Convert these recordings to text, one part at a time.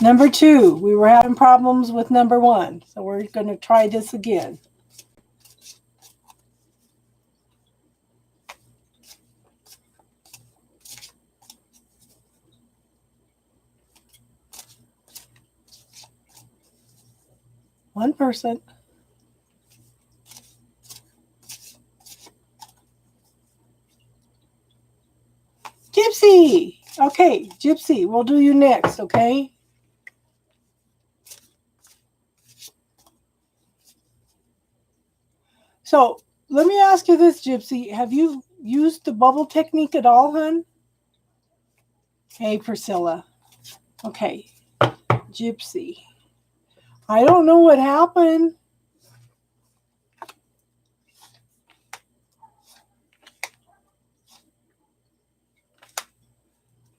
Number 2, we were having problems with number 1. So we're going to try this again. One person. Gypsy. Okay, Gypsy, we'll do you next, okay? So let me ask you this, Gypsy. Have you used the bubble technique at all, hon? Hey, Priscilla. Okay, Gypsy. I don't know what happened.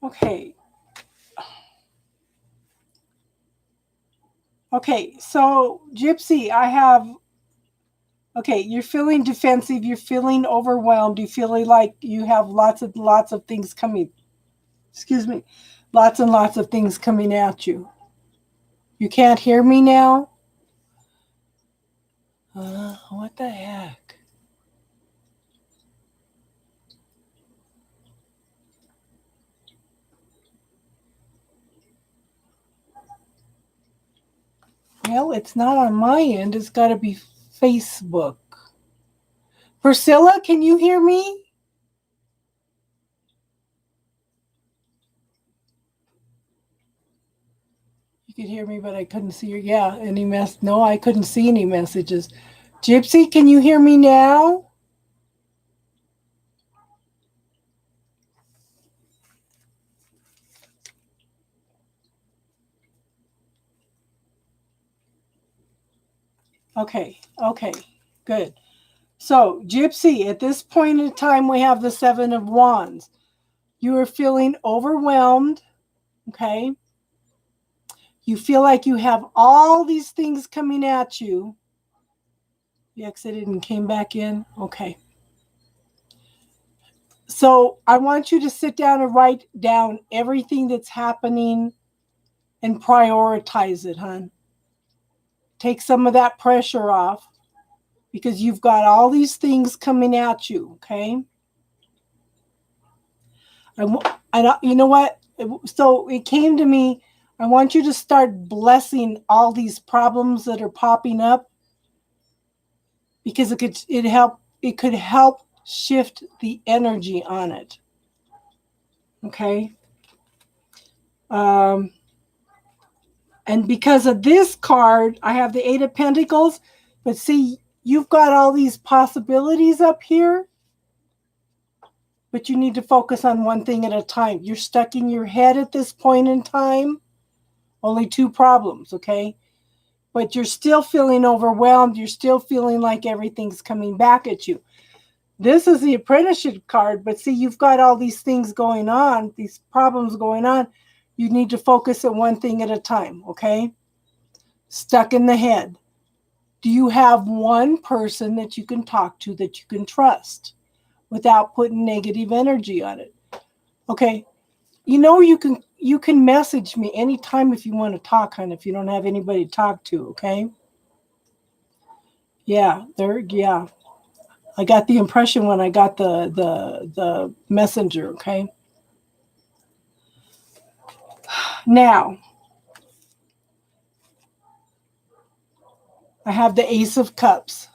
Okay. Okay, so Gypsy, I have, okay, you're feeling defensive, you're feeling overwhelmed, you feel like you have lots of things coming, excuse me, lots and lots of things coming at you. You can't hear me now? What the heck? Well, it's not on my end. It's got to be Facebook. Priscilla, can you hear me? You could hear me, but I couldn't see your, yeah, any mess. No, I couldn't see any messages. Gypsy, can you hear me now? Okay, good. So, Gypsy, at this point in time, we have the 7 of Wands. You are feeling overwhelmed, okay? You feel like you have all these things coming at you. You exited and came back in? Okay. So, I want you to sit down and write down everything that's happening and prioritize it, hon. Take some of that pressure off because you've got all these things coming at you, okay? You know what? So it came to me, I want you to start blessing all these problems that are popping up because it could help shift the energy on it. Okay? And because of this card, I have the 8 of Pentacles, but see, you've got all these possibilities up here, but you need to focus on one thing at a time. You're stuck in your head at this point in time. Only 2 problems, okay? But you're still feeling overwhelmed. You're still feeling like everything's coming back at you. This is the apprenticeship card, but see, you've got all these things going on, these problems going on. You need to focus on one thing at a time, okay? Stuck in the head. Do you have one person that you can talk to that you can trust without putting negative energy on it? Okay. You know, you can message me anytime if you want to talk, hon, if you don't have anybody to talk to, okay? Yeah, yeah. I got the impression when I got the messenger, okay? Now, I have the Ace of Cups.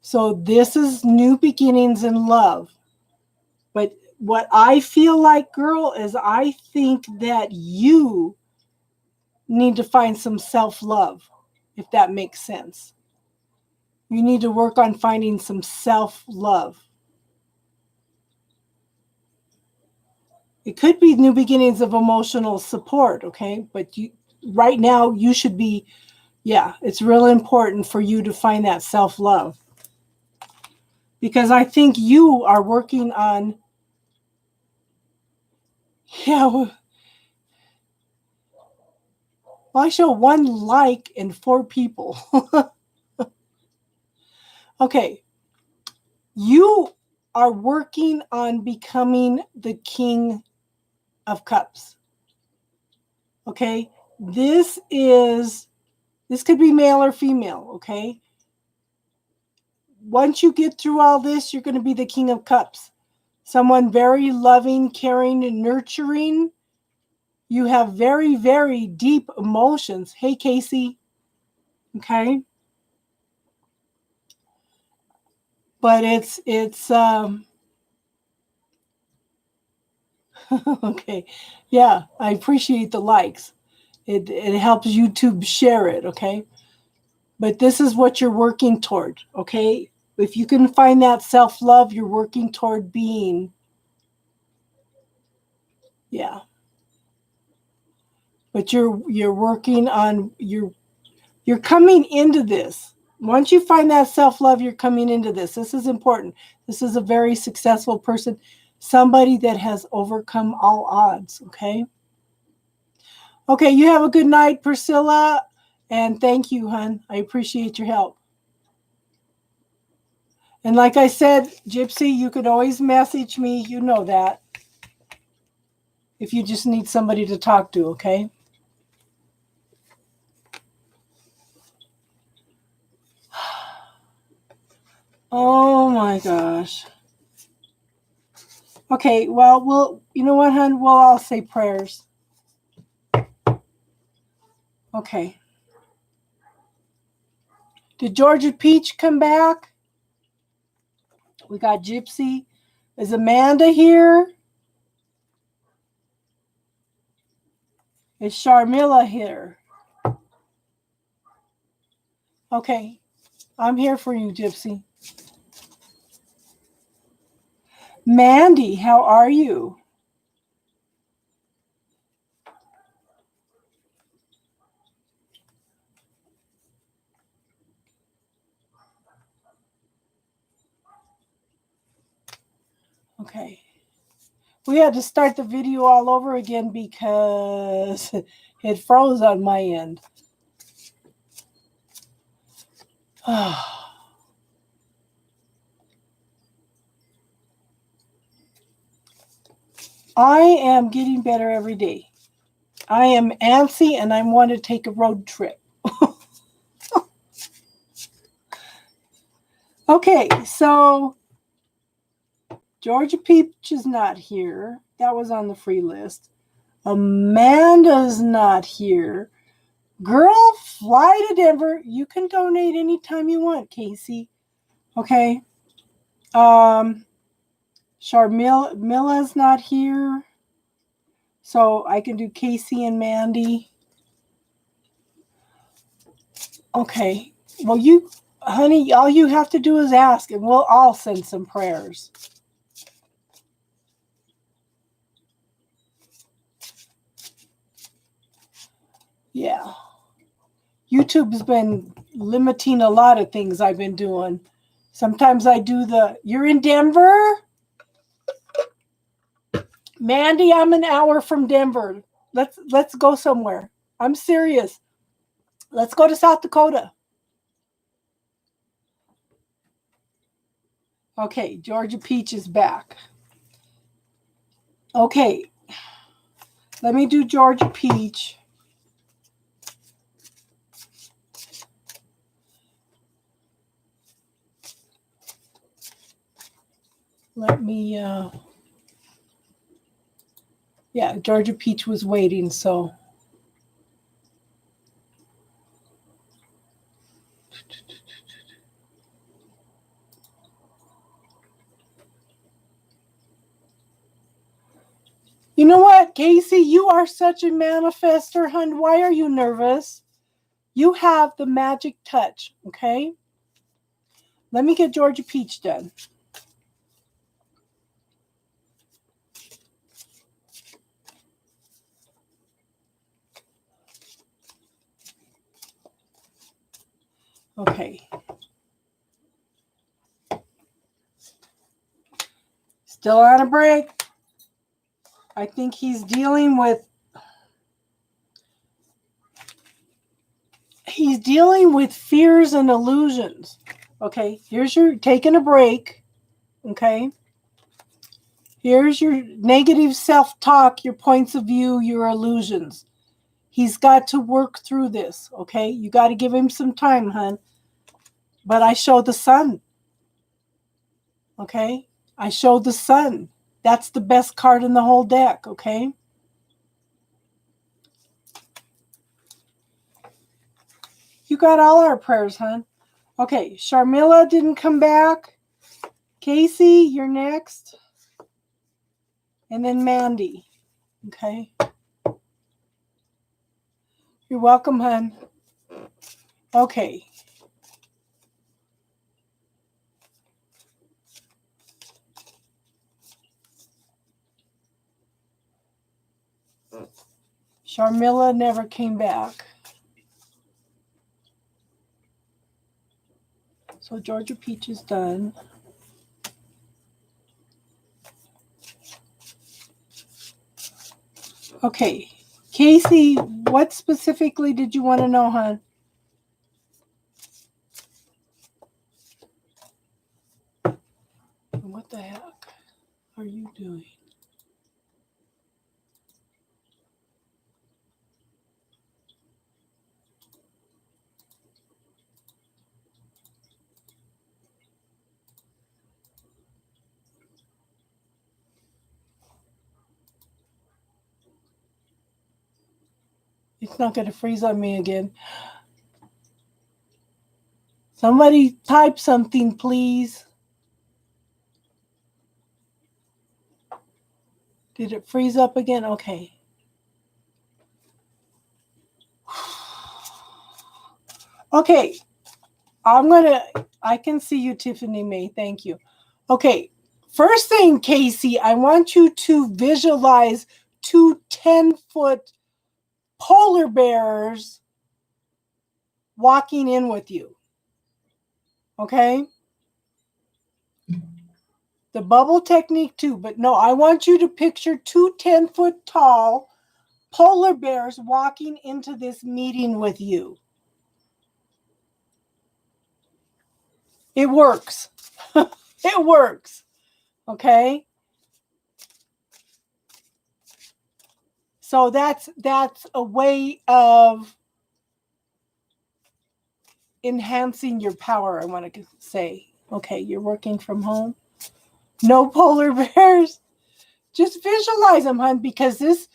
So this is new beginnings in love. But what I feel like, girl, is I think that you need to find some self-love, if that makes sense. You need to work on finding some self-love. It could be new beginnings of emotional support, okay? But right now, you should be, yeah, it's really important for you to find that self-love. Because I think you are working on, yeah, well, I show 1 like and 4 people. Okay. You are working on becoming the King of Cups. Okay? This could be male or female, okay? Once you get through all this, you're going to be the King of Cups. Someone very loving, caring, and nurturing. You have very, very deep emotions. Hey, Casey. Okay. But it's okay. Yeah, I appreciate the likes. It helps YouTube share it, okay? But this is what you're working toward, okay? If you can find that self-love, you're working toward being. Yeah. But you're working on you're coming into this. Once you find that self-love, you're coming into this. This is important. This is a very successful person, somebody that has overcome all odds, okay? Okay, you have a good night, Priscilla, and thank you, hon. I appreciate your help. And like I said, Gypsy, you could always message me. You know that. If you just need somebody to talk to, okay? Oh my gosh. Okay, well, you know what, hon? We'll all say prayers. Okay. Did Georgia Peach come back? We got Gypsy. Is Amanda here? Is Sharmila here? Okay. I'm here for you, Gypsy. Mandy, how are you? Okay. We had to start the video all over again because it froze on my end. I am getting better every day. I am antsy and I want to take a road trip. Okay, so Georgia Peach is not here. That was on the free list. Amanda's not here. Girl, fly to Denver. You can donate anytime you want, Casey. Okay. Sharmila's not here. So I can do Casey and Mandy. Okay. Well, you, honey, all you have to do is ask and we'll all send some prayers. Yeah. YouTube's been limiting a lot of things I've been doing. Sometimes I do you're in Denver? Mandy, I'm an hour from Denver. Let's go somewhere. I'm serious. Let's go to South Dakota. Okay, Georgia Peach is back. Okay. Let me do Georgia Peach. Let me yeah, Georgia Peach was waiting, so you know what, Casey? You are such a manifester, hun. Why are you nervous? You have the magic touch, okay? Let me get Georgia Peach done. Okay. Still on a break. I think he's dealing with fears and illusions. Okay, here's your taking a break. Okay. Here's your negative self-talk, your points of view, your illusions. He's got to work through this, okay? You got to give him some time, hon. But I show the sun, okay? I show the sun. That's the best card in the whole deck, okay? You got all our prayers, hon. Okay, Sharmila didn't come back. Casey, you're next. And then Mandy, okay? You're welcome, hon. Okay. Sharmila never came back. So Georgia Peach is done. Okay. Casey, what specifically did you want to know, hon? What the heck are you doing? It's not going to freeze on me again. Somebody type something, please. Did it freeze up again? Okay. Okay. I can see you, Tiffany May. Thank you. Okay. First thing, Casey, I want you to visualize 2 10-foot polar bears walking in with you. Okay? The bubble technique too, but no, I want you to picture 2 10-foot tall polar bears walking into this meeting with you. It works. It works. Okay? So that's a way of enhancing your power, I want to say. Okay, you're working from home. No polar bears. Just visualize them, hon, because this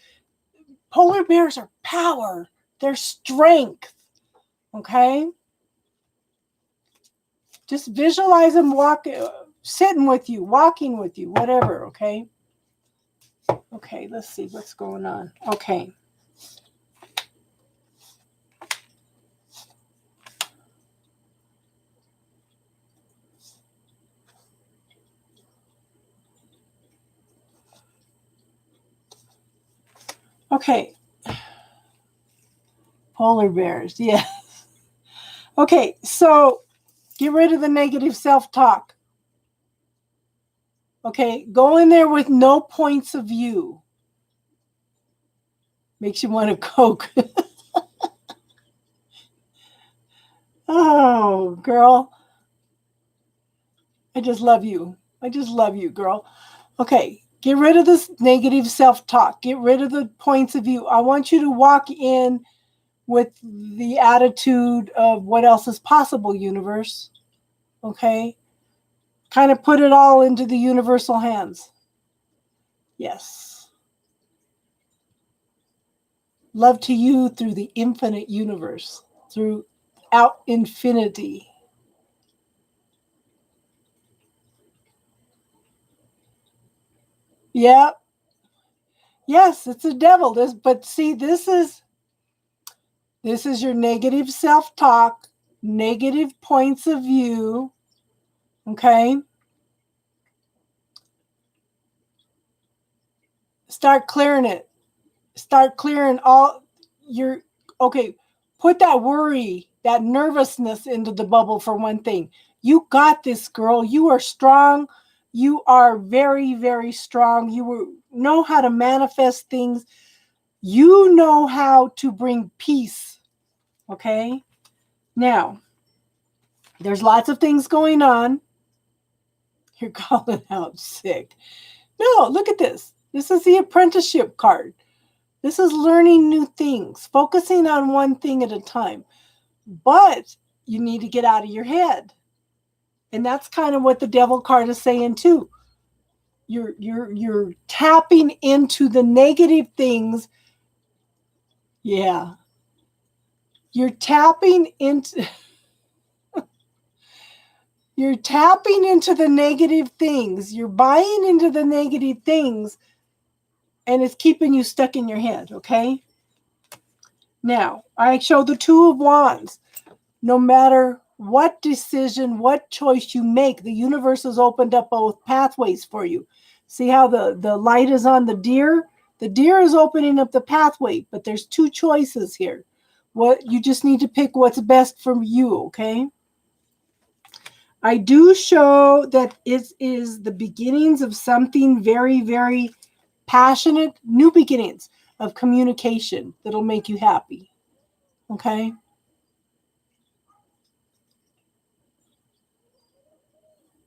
polar bears are power. They're strength. Okay? Just visualize them sitting with you, walking with you, whatever, okay? Okay, let's see what's going on. Okay. Okay. Polar bears, yes. Okay, so get rid of the negative self-talk. Okay, go in there with no points of view. Makes you want a Coke. Oh, girl. I just love you. I just love you, girl. Okay, get rid of this negative self-talk. Get rid of the points of view. I want you to walk in with the attitude of what else is possible, universe. Okay? Kind of put it all into the universal hands. Yes. Love to you through the infinite universe, throughout infinity. Yeah. Yes, it's a devil. But see, this is your negative self-talk, negative points of view. Okay? Start clearing it. Start clearing all your, okay, put that worry, that nervousness into the bubble for one thing. You got this, girl. You are strong. You are very, very strong. You know how to manifest things. You know how to bring peace. Okay? Now, there's lots of things going on. You're calling out sick. No, look at this. This is the apprenticeship card. This is learning new things, focusing on one thing at a time. But you need to get out of your head. And that's kind of what the devil card is saying too. You're tapping into the negative things. Yeah. You're tapping into you're tapping into the negative things. You're buying into the negative things, and it's keeping you stuck in your head, okay? Now, I show the Two of Wands. No matter what decision, what choice you make, the universe has opened up both pathways for you. See how the light is on the deer? The deer is opening up the pathway, but there's two choices here. What you just need to pick what's best for you, okay? I do show that it is the beginnings of something very, very passionate, new beginnings of communication that'll make you happy. Okay?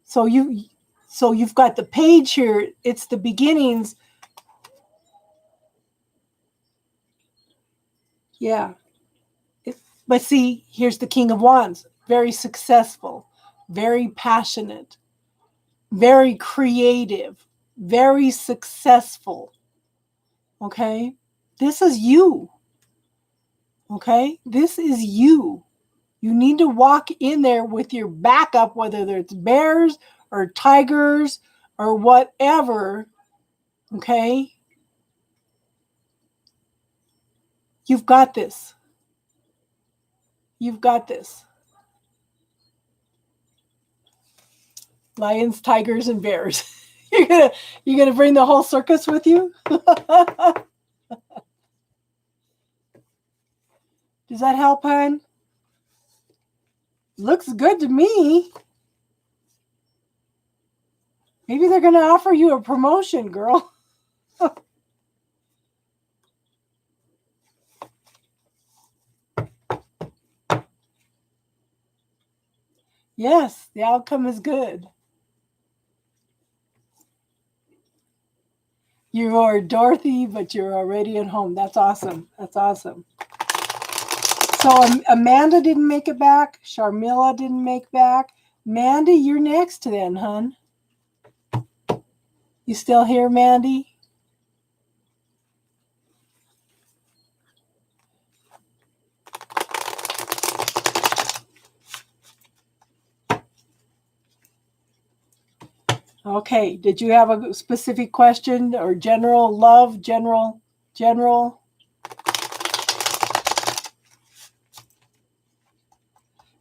So you've got the page here. It's the beginnings. Yeah. But see, here's the King of Wands. Very successful, very passionate, very creative, very successful. Okay? This is you. Okay? This is you. You need to walk in there with your back up, whether it's bears or tigers or whatever. Okay? You've got this. You've got this. Lions, tigers, and bears. You're gonna bring the whole circus with you? Does that help, hon? Looks good to me. Maybe they're gonna offer you a promotion, girl. Yes, the outcome is good. You are Dorothy, but you're already at home. That's awesome. That's awesome. So Amanda didn't make it back. Sharmila didn't make back. Mandy, you're next then, hun. You still here, Mandy? Okay. Did you have a specific question or general love? General?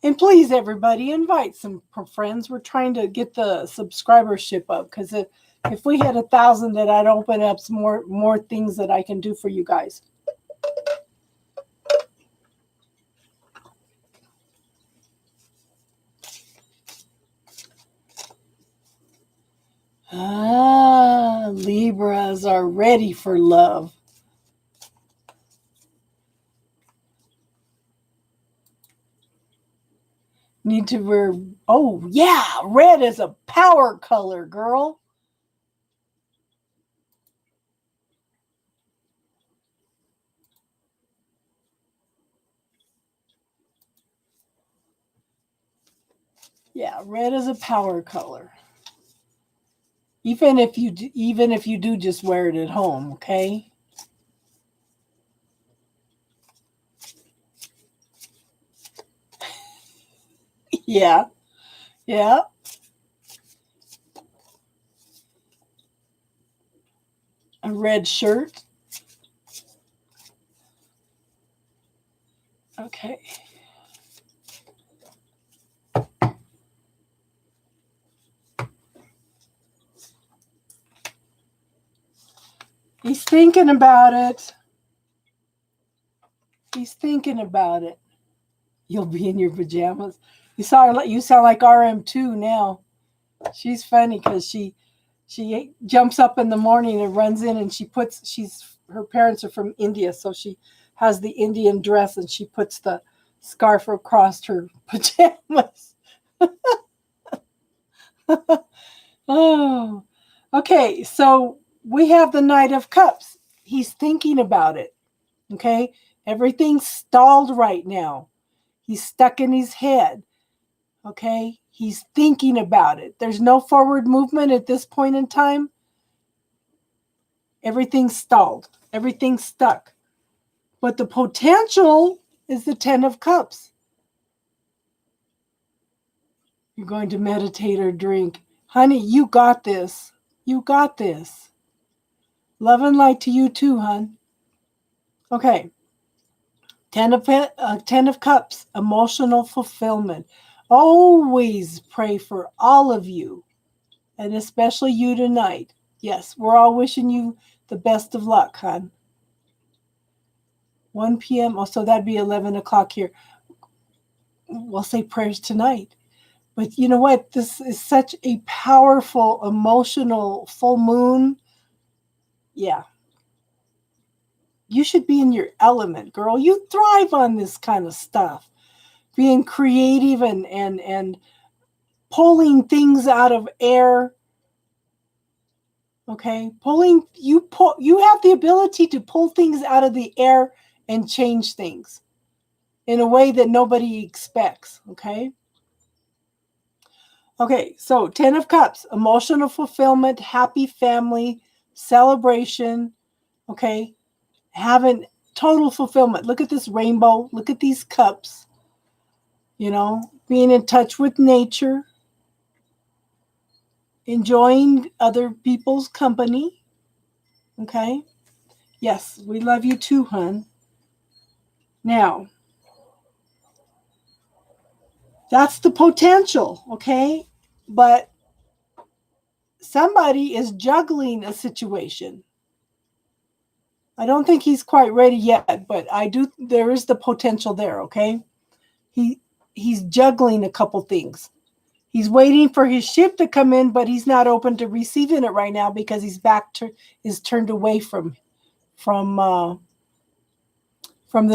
And please, everybody, invite some friends. We're trying to get the subscribership up because if we hit 1,000, then I'd open up some more things that I can do for you guys. Libras are ready for love. Need to wear, oh yeah, red is a power color, girl. Yeah, red is a power color. Even if you do just wear it at home, okay? Yeah. Yeah. A red shirt. Okay. He's thinking about it. He's thinking about it. You'll be in your pajamas. You sound like RM2 now. She's funny because she jumps up in the morning and runs in and her parents are from India, so she has the Indian dress and she puts the scarf across her pajamas. Oh, okay. So we have the Knight of Cups. he's thinking about it. Okay? Everything's stalled right now. He's stuck in his head. Okay? He's thinking about it. There's no forward movement at this point in time. Everything's stalled. Everything's stuck. But the potential is the 10 of Cups. You're going to meditate or drink. Honey, you got this. You got this. Love and light to you too, hon. Okay. 10 of Cups, emotional fulfillment. Always pray for all of you, and especially you tonight. Yes, we're all wishing you the best of luck, hon. 1 p.m. Oh, so that'd be 11 o'clock here. We'll say prayers tonight. But you know what? This is such a powerful, emotional full moon. Yeah. You should be in your element, girl. You thrive on this kind of stuff. Being creative and pulling things out of air. Okay? You have the ability to pull things out of the air and change things in a way that nobody expects. Okay? Okay, so 10 of Cups, emotional fulfillment, happy family, celebration, okay? Having total fulfillment. Look at this rainbow. Look at these cups. You know, being in touch with nature, enjoying other people's company, okay? Yes, we love you too, hon. Now, that's the potential, okay? But somebody is juggling a situation. I don't think he's quite ready yet, but there is the potential there, okay? He's juggling a couple things. He's waiting for his ship to come in, but he's not open to receiving it right now because his back is turned away from the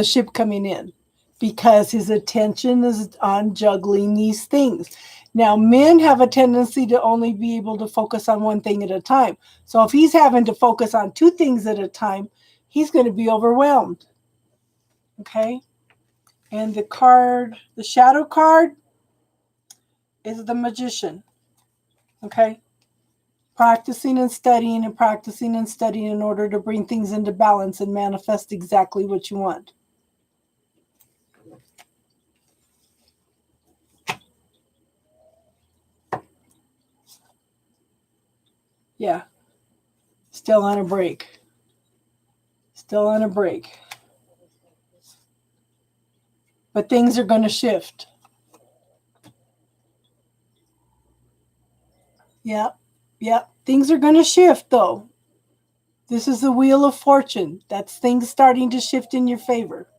ship coming in, because his attention is on juggling these things. Now, men have a tendency to only be able to focus on one thing at a time. So if he's having to focus on two things at a time, he's going to be overwhelmed. Okay? And the shadow card is the Magician. Okay? Practicing and studying in order to bring things into balance and manifest exactly what you want. Yeah. Still on a break. Still on a break. But things are going to shift. Yep. Yep. Things are going to shift, though. This is the Wheel of Fortune. That's things starting to shift in your favor.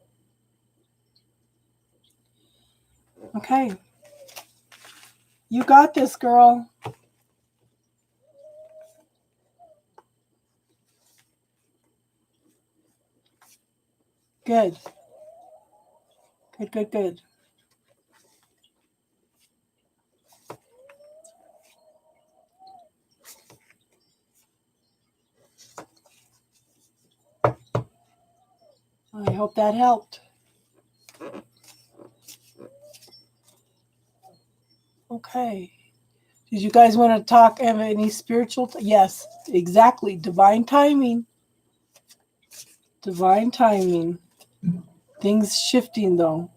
Okay. You got this, girl. Good. Good, good, good. I hope that helped. Okay. Did you guys want to talk? Have any spiritual? Yes, exactly. Divine timing. Divine timing. Things shifting, though.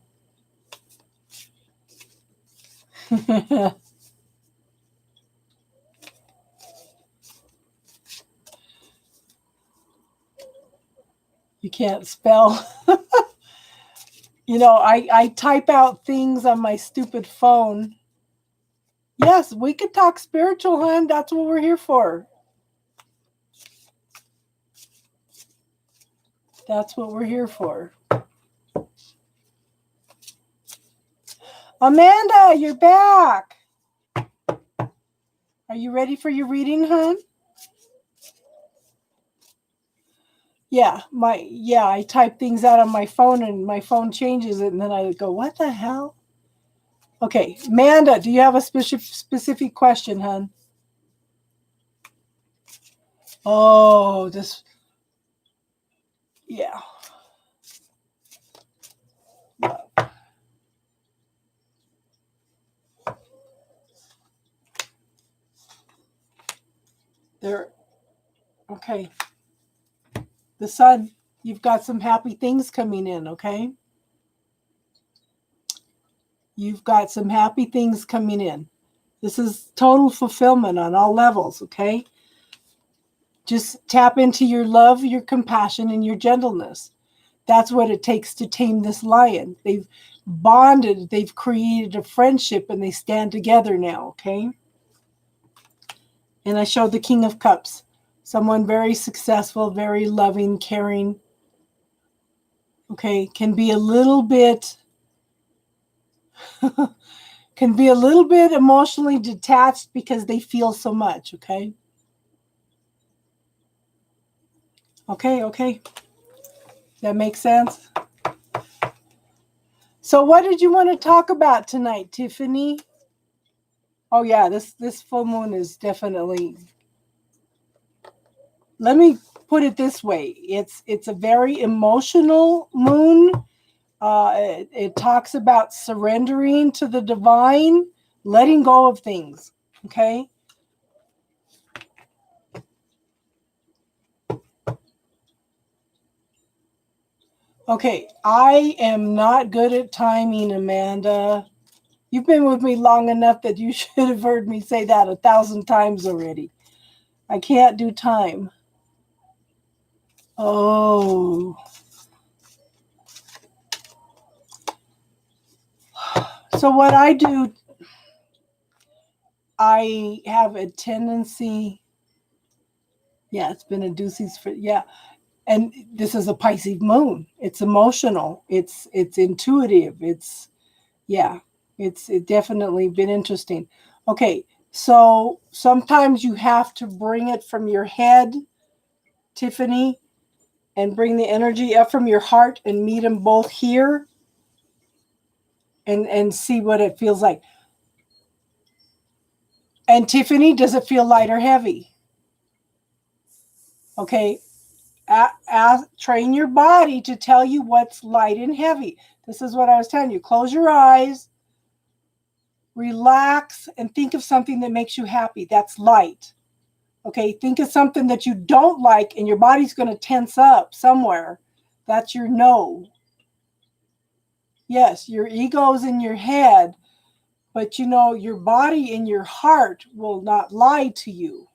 You can't spell. You know, I type out things on my stupid phone. Yes, we could talk spiritual, hon. That's what we're here for. That's what we're here for. Amanda, you're back. Are you ready for your reading, hon? Yeah, I type things out on my phone and my phone changes it and then I go, what the hell? Okay, Amanda, do you have a specific question, hon? Oh, Yeah. There. Okay. The sun, you've got some happy things coming in, okay? You've got some happy things coming in. This is total fulfillment on all levels, okay? Just tap into your love, your compassion, and your gentleness. That's what it takes to tame this lion. They've bonded, they've created a friendship, and they stand together now, okay? And I showed the King of Cups. Someone very successful, very loving, caring, okay, can be a little bit emotionally detached because they feel so much, okay? Okay. That makes sense? So what did you want to talk about tonight, Tiffany? Oh yeah, this full moon is definitely, let me put it this way. It's a very emotional moon. It talks about surrendering to the divine, letting go of things, okay? Okay, I am not good at timing, Amanda. You've been with me long enough that you should have heard me say that 1,000 times already. I can't do time. Oh. So what I do, I have a tendency, yeah, it's been a doozies for, yeah. And this is a Pisces moon. It's emotional. It's intuitive. It's, yeah, it definitely been interesting. Okay, so sometimes you have to bring it from your head, Tiffany, and bring the energy up from your heart and meet them both here and see what it feels like. And Tiffany, does it feel light or heavy? Okay, train your body to tell you what's light and heavy. This is what I was telling you. Close your eyes, relax, and think of something that makes you happy. That's light. Okay, think of something that you don't like and your body's going to tense up somewhere. That's your no. Yes, your ego's in your head, but you know, your body and your heart will not lie to you.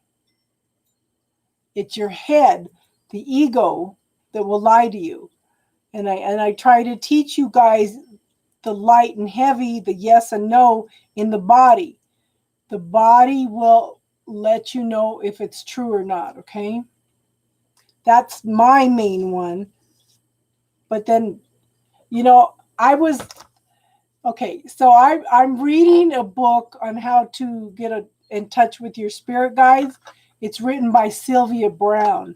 It's your head, the ego, that will lie to you. And I try to teach you guys the light and heavy, the yes and no in the body. The body will let you know if it's true or not, okay? That's my main one. But then, you know, so I'm reading a book on how to get in touch with your spirit guides. It's written by Sylvia Brown.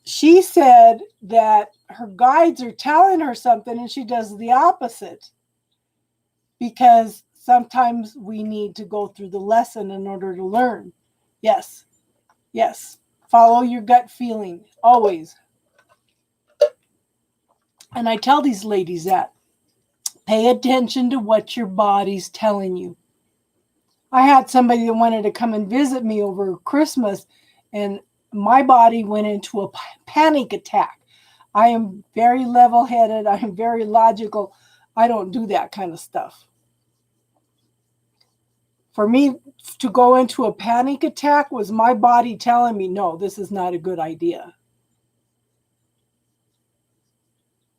She said that her guides are telling her something and she does the opposite because sometimes we need to go through the lesson in order to learn. Yes. Follow your gut feeling, always. And I tell these ladies that. Pay attention to what your body's telling you. I had somebody that wanted to come and visit me over Christmas, and my body went into a panic attack. I am very level-headed. I am very logical. I don't do that kind of stuff. For me to go into a panic attack was my body telling me, no, this is not a good idea.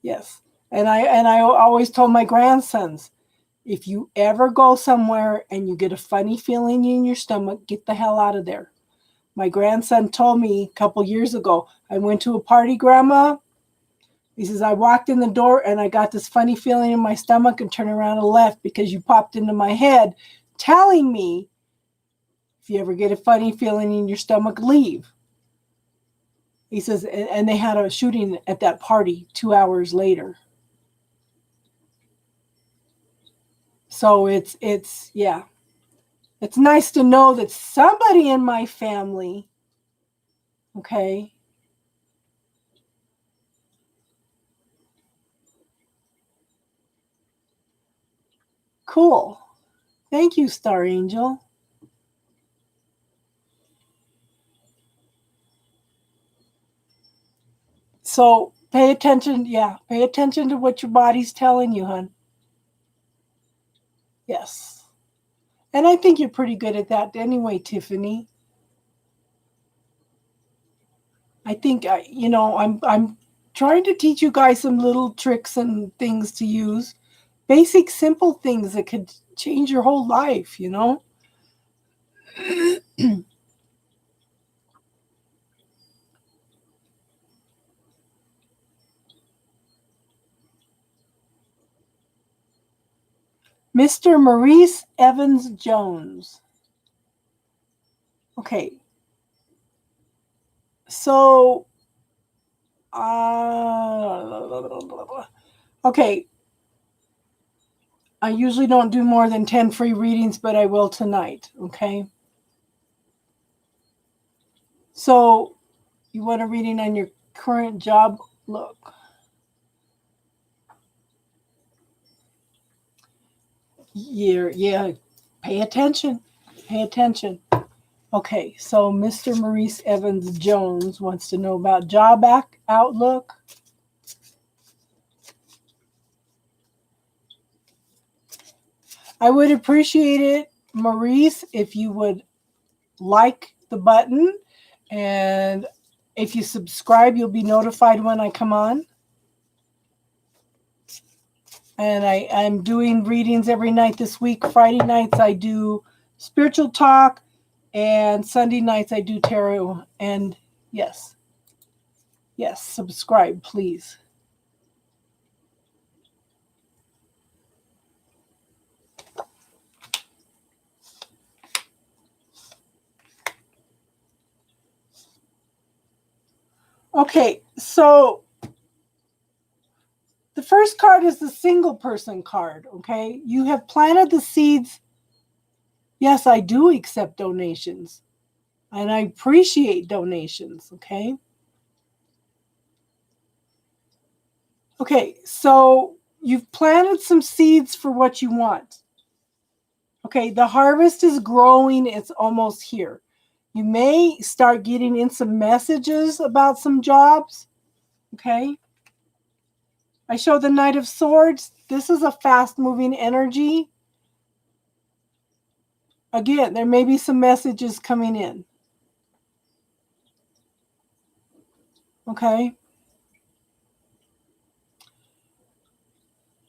Yes. And I always told my grandsons, if you ever go somewhere and you get a funny feeling in your stomach, get the hell out of there. My grandson told me a couple years ago, I went to a party, Grandma. He says, I walked in the door and I got this funny feeling in my stomach and turned around and left because you popped into my head telling me, if you ever get a funny feeling in your stomach, leave. He says, and they had a shooting at that party 2 hours later. So it's yeah. It's nice to know that somebody in my family, okay, cool. Thank you, Star Angel. So pay attention. Yeah, pay attention to what your body's telling you, hon. Yes. And I think you're pretty good at that anyway, Tiffany. I think I'm trying to teach you guys some little tricks and things to use. Basic simple things that could change your whole life, you know? Mr. Maurice Evans Jones. Okay. So okay. I usually don't do more than 10 free readings, but I will tonight, okay? So you want a reading on your current job? Look. Yeah, pay attention. Pay attention. Okay, so Mr. Maurice Evans Jones wants to know about job outlook. I would appreciate it, Maurice, if you would like the button, and if you subscribe, you'll be notified when I come on. And I'm doing readings every night this week. Friday nights I do spiritual talk, and Sunday nights I do tarot. And yes, subscribe, please. Okay, so the first card is the single person card, okay? You have planted the seeds. Yes, I do accept donations, and I appreciate donations, okay? Okay, so you've planted some seeds for what you want. Okay, the harvest is growing. It's almost here. You may start getting in some messages about some jobs, okay? I show the Knight of Swords. This is a fast-moving energy. Again, there may be some messages coming in. Okay?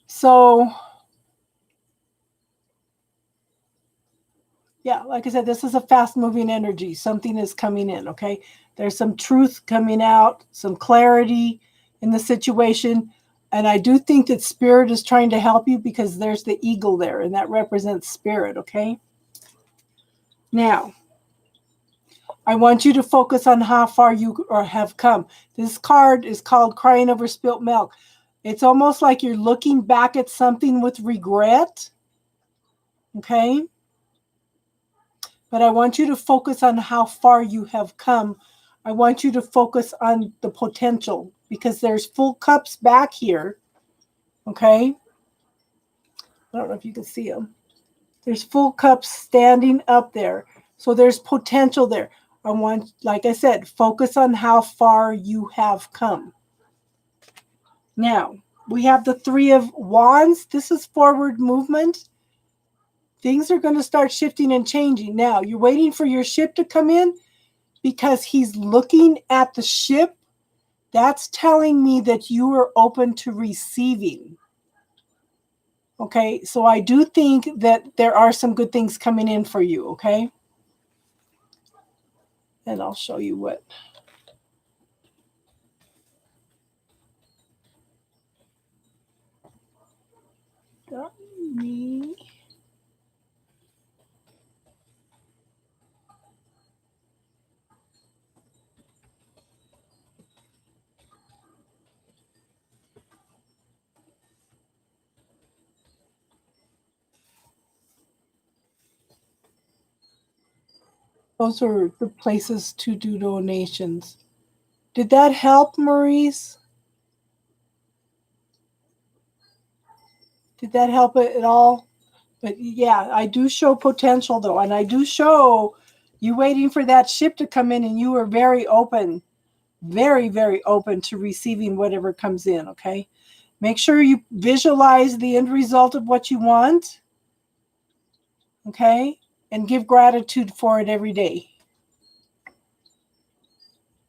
So, yeah, like I said, this is a fast-moving energy. Something is coming in, okay? There's some truth coming out, some clarity in the situation. And I do think that Spirit is trying to help you because there's the eagle there, and that represents Spirit, okay? Now, I want you to focus on how far you have come. This card is called Crying Over Spilt Milk. It's almost like you're looking back at something with regret, okay? But I want you to focus on how far you have come. I want you to focus on the potential because there's full cups back here, okay? I don't know if you can see them. There's full cups standing up there. So there's potential there. I want, like I said, focus on how far you have come. Now, we have the Three of Wands. This is forward movement. Things are going to start shifting and changing. Now, you're waiting for your ship to come in because he's looking at the ship. That's telling me that you are open to receiving. Okay, so I do think that there are some good things coming in for you, okay? And I'll show you what. Me. Those are the places to do donations. Did that help, Maurice? Did that help at all? But yeah, I do show potential though, and I do show you waiting for that ship to come in, and you are very open, very, very open to receiving whatever comes in, okay? Make sure you visualize the end result of what you want, okay? And give gratitude for it every day.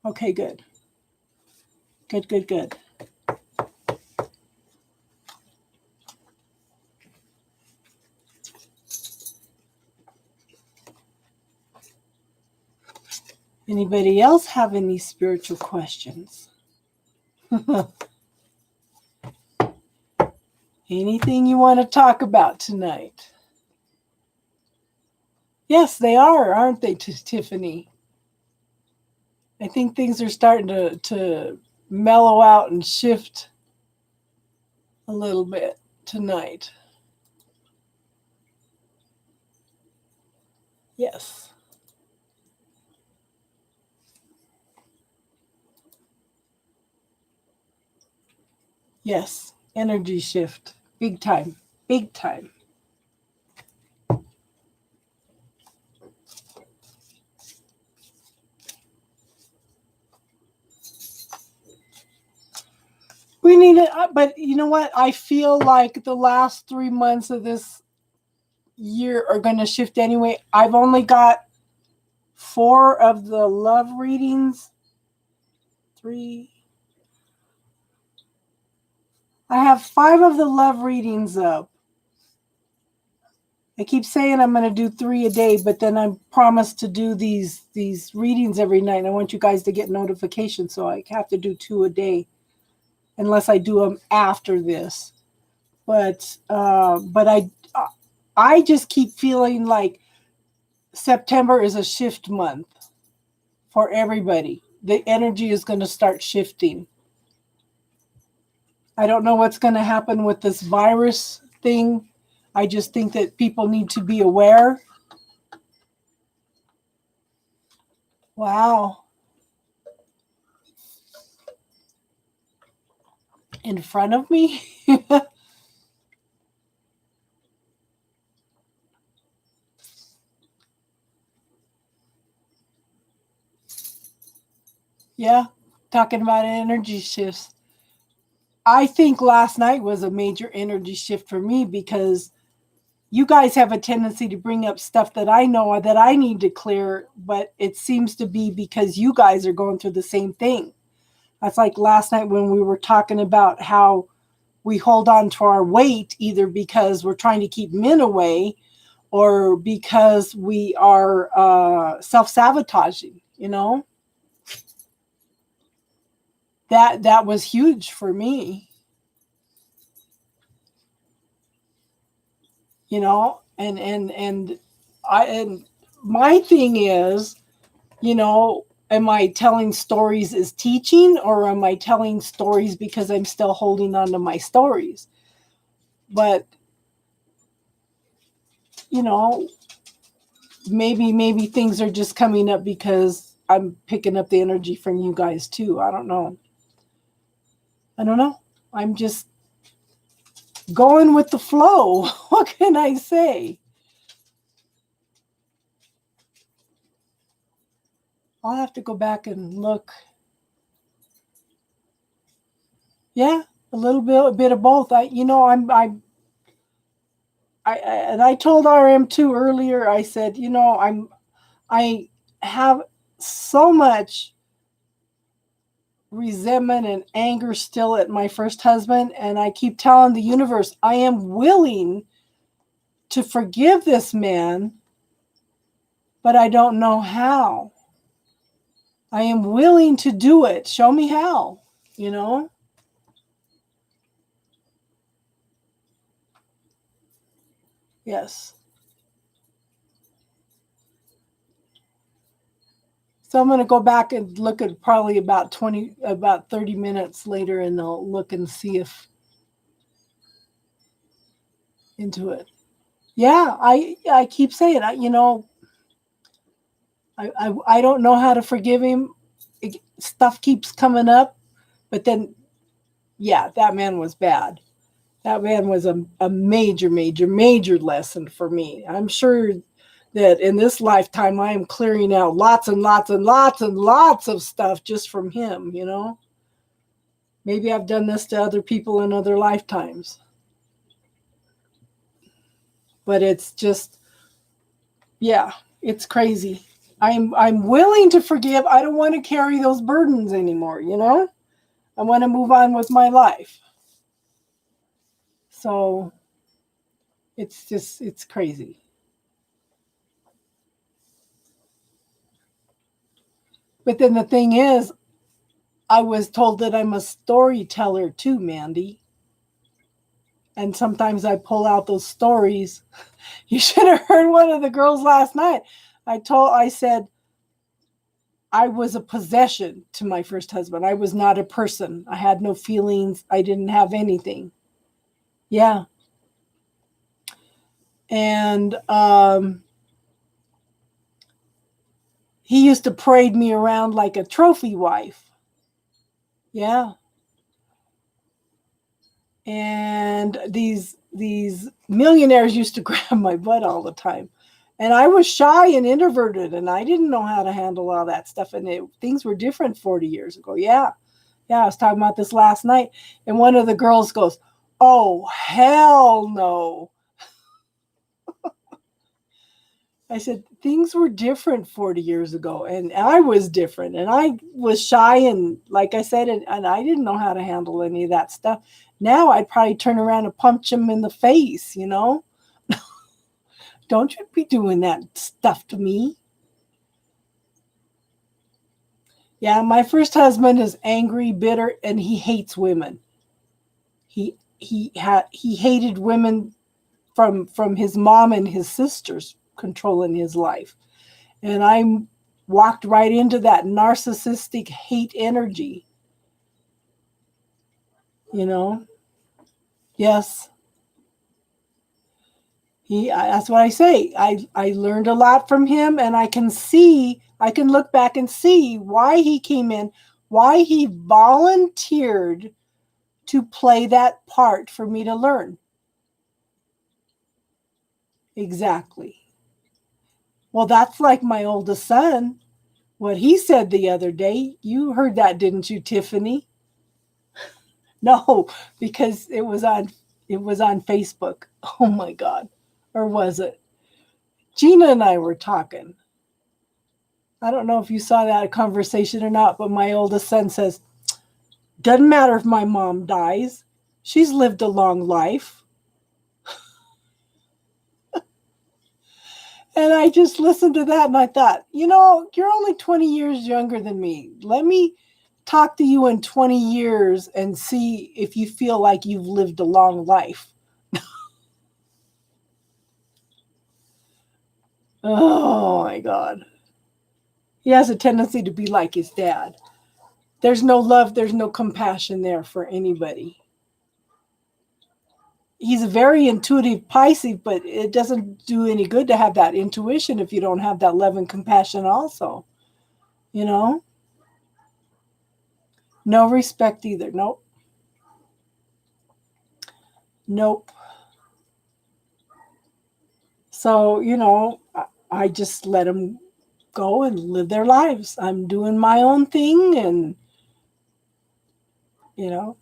Okay, good. Good, good, good. Anybody else have any spiritual questions? Anything you want to talk about tonight? Yes, they are, aren't they, Tiffany? I think things are starting to mellow out and shift a little bit tonight. Yes. Yes. Energy shift. Big time. Big time. We need it, but you know what? I feel like the last 3 months of this year are going to shift anyway. I've only got 4 of the love readings. 3. I have 5 of the love readings up. I keep saying I'm going to do 3 a day, but then I promised to do these readings every night. And I want you guys to get notifications, so I have to do 2 a day, unless I do them after this. But I just keep feeling like September is a shift month for everybody. The energy is going to start shifting. I don't know what's going to happen with this virus thing. I just think that people need to be aware. Wow. In front of me? Yeah, talking about energy shifts. I think last night was a major energy shift for me because you guys have a tendency to bring up stuff that I know that I need to clear, but it seems to be because you guys are going through the same thing. That's like last night when we were talking about how we hold on to our weight either because we're trying to keep men away or because we are self-sabotaging, you know? That was huge for me, you know, and my thing is, you know, am I telling stories as teaching, or am I telling stories because I'm still holding on to my stories? But you know, maybe things are just coming up because I'm picking up the energy from you guys too. I don't know. I'm just going with the flow. What can I say? I'll have to go back and look. Yeah, a bit of both. And I told RM2 earlier. I said, you know, I have so much resentment and anger still at my first husband, and I keep telling the universe I am willing to forgive this man, but I don't know how. I am willing to do it. Show me how, you know? Yes. So I'm going to go back and look at probably about 30 minutes later, and I'll look and see if into it. Yeah, I keep saying, you know, I don't know how to forgive him. Stuff keeps coming up, but then, yeah, that man was bad. That man was a major, major, major lesson for me. I'm sure that in this lifetime I am clearing out lots and lots and lots and lots of stuff just from him, you know? Maybe I've done this to other people in other lifetimes. But it's just, yeah, it's crazy. I'm willing to forgive. I don't want to carry those burdens anymore, you know? I want to move on with my life. So it's crazy. But then the thing is, I was told that I'm a storyteller too, Mandy. And sometimes I pull out those stories. You should have heard one of the girls last night. I said I was a possession to my first husband. I was not a person. I had no feelings. I didn't have anything. Yeah. And he used to parade me around like a trophy wife. Yeah. And these millionaires used to grab my butt all the time. And I was shy and introverted, and I didn't know how to handle all that stuff. And things were different 40 years ago. Yeah. Yeah, I was talking about this last night. And one of the girls goes, "Oh, hell no." I said, things were different 40 years ago. And I was different. And I was shy. And like I said, and I didn't know how to handle any of that stuff. Now I'd probably turn around and punch him in the face, you know? Don't you be doing that stuff to me. Yeah, my first husband is angry, bitter, and he hates women. He hated women from his mom and his sisters controlling his life. And I walked right into that narcissistic hate energy. You know? Yes. That's what I say. I learned a lot from him, and I can look back and see why he came in, why he volunteered to play that part for me to learn. Exactly. Well, that's like my oldest son. What he said the other day, you heard that, didn't you, Tiffany? No, because it was on Facebook. Oh my God. Or was it? Gina and I were talking. I don't know if you saw that conversation or not, but my oldest son says, "Doesn't matter if my mom dies. She's lived a long life." And I just listened to that and I thought, you're only 20 years younger than me. Let me talk to you in 20 years and see if you feel like you've lived a long life. Oh my God. He has a tendency to be like his dad. There's no love, there's no compassion there for anybody. He's a very intuitive Pisces, but it doesn't do any good to have that intuition if you don't have that love and compassion also. You know? No respect either. Nope. Nope. So, I just let them go and live their lives. I'm doing my own thing, and, you know,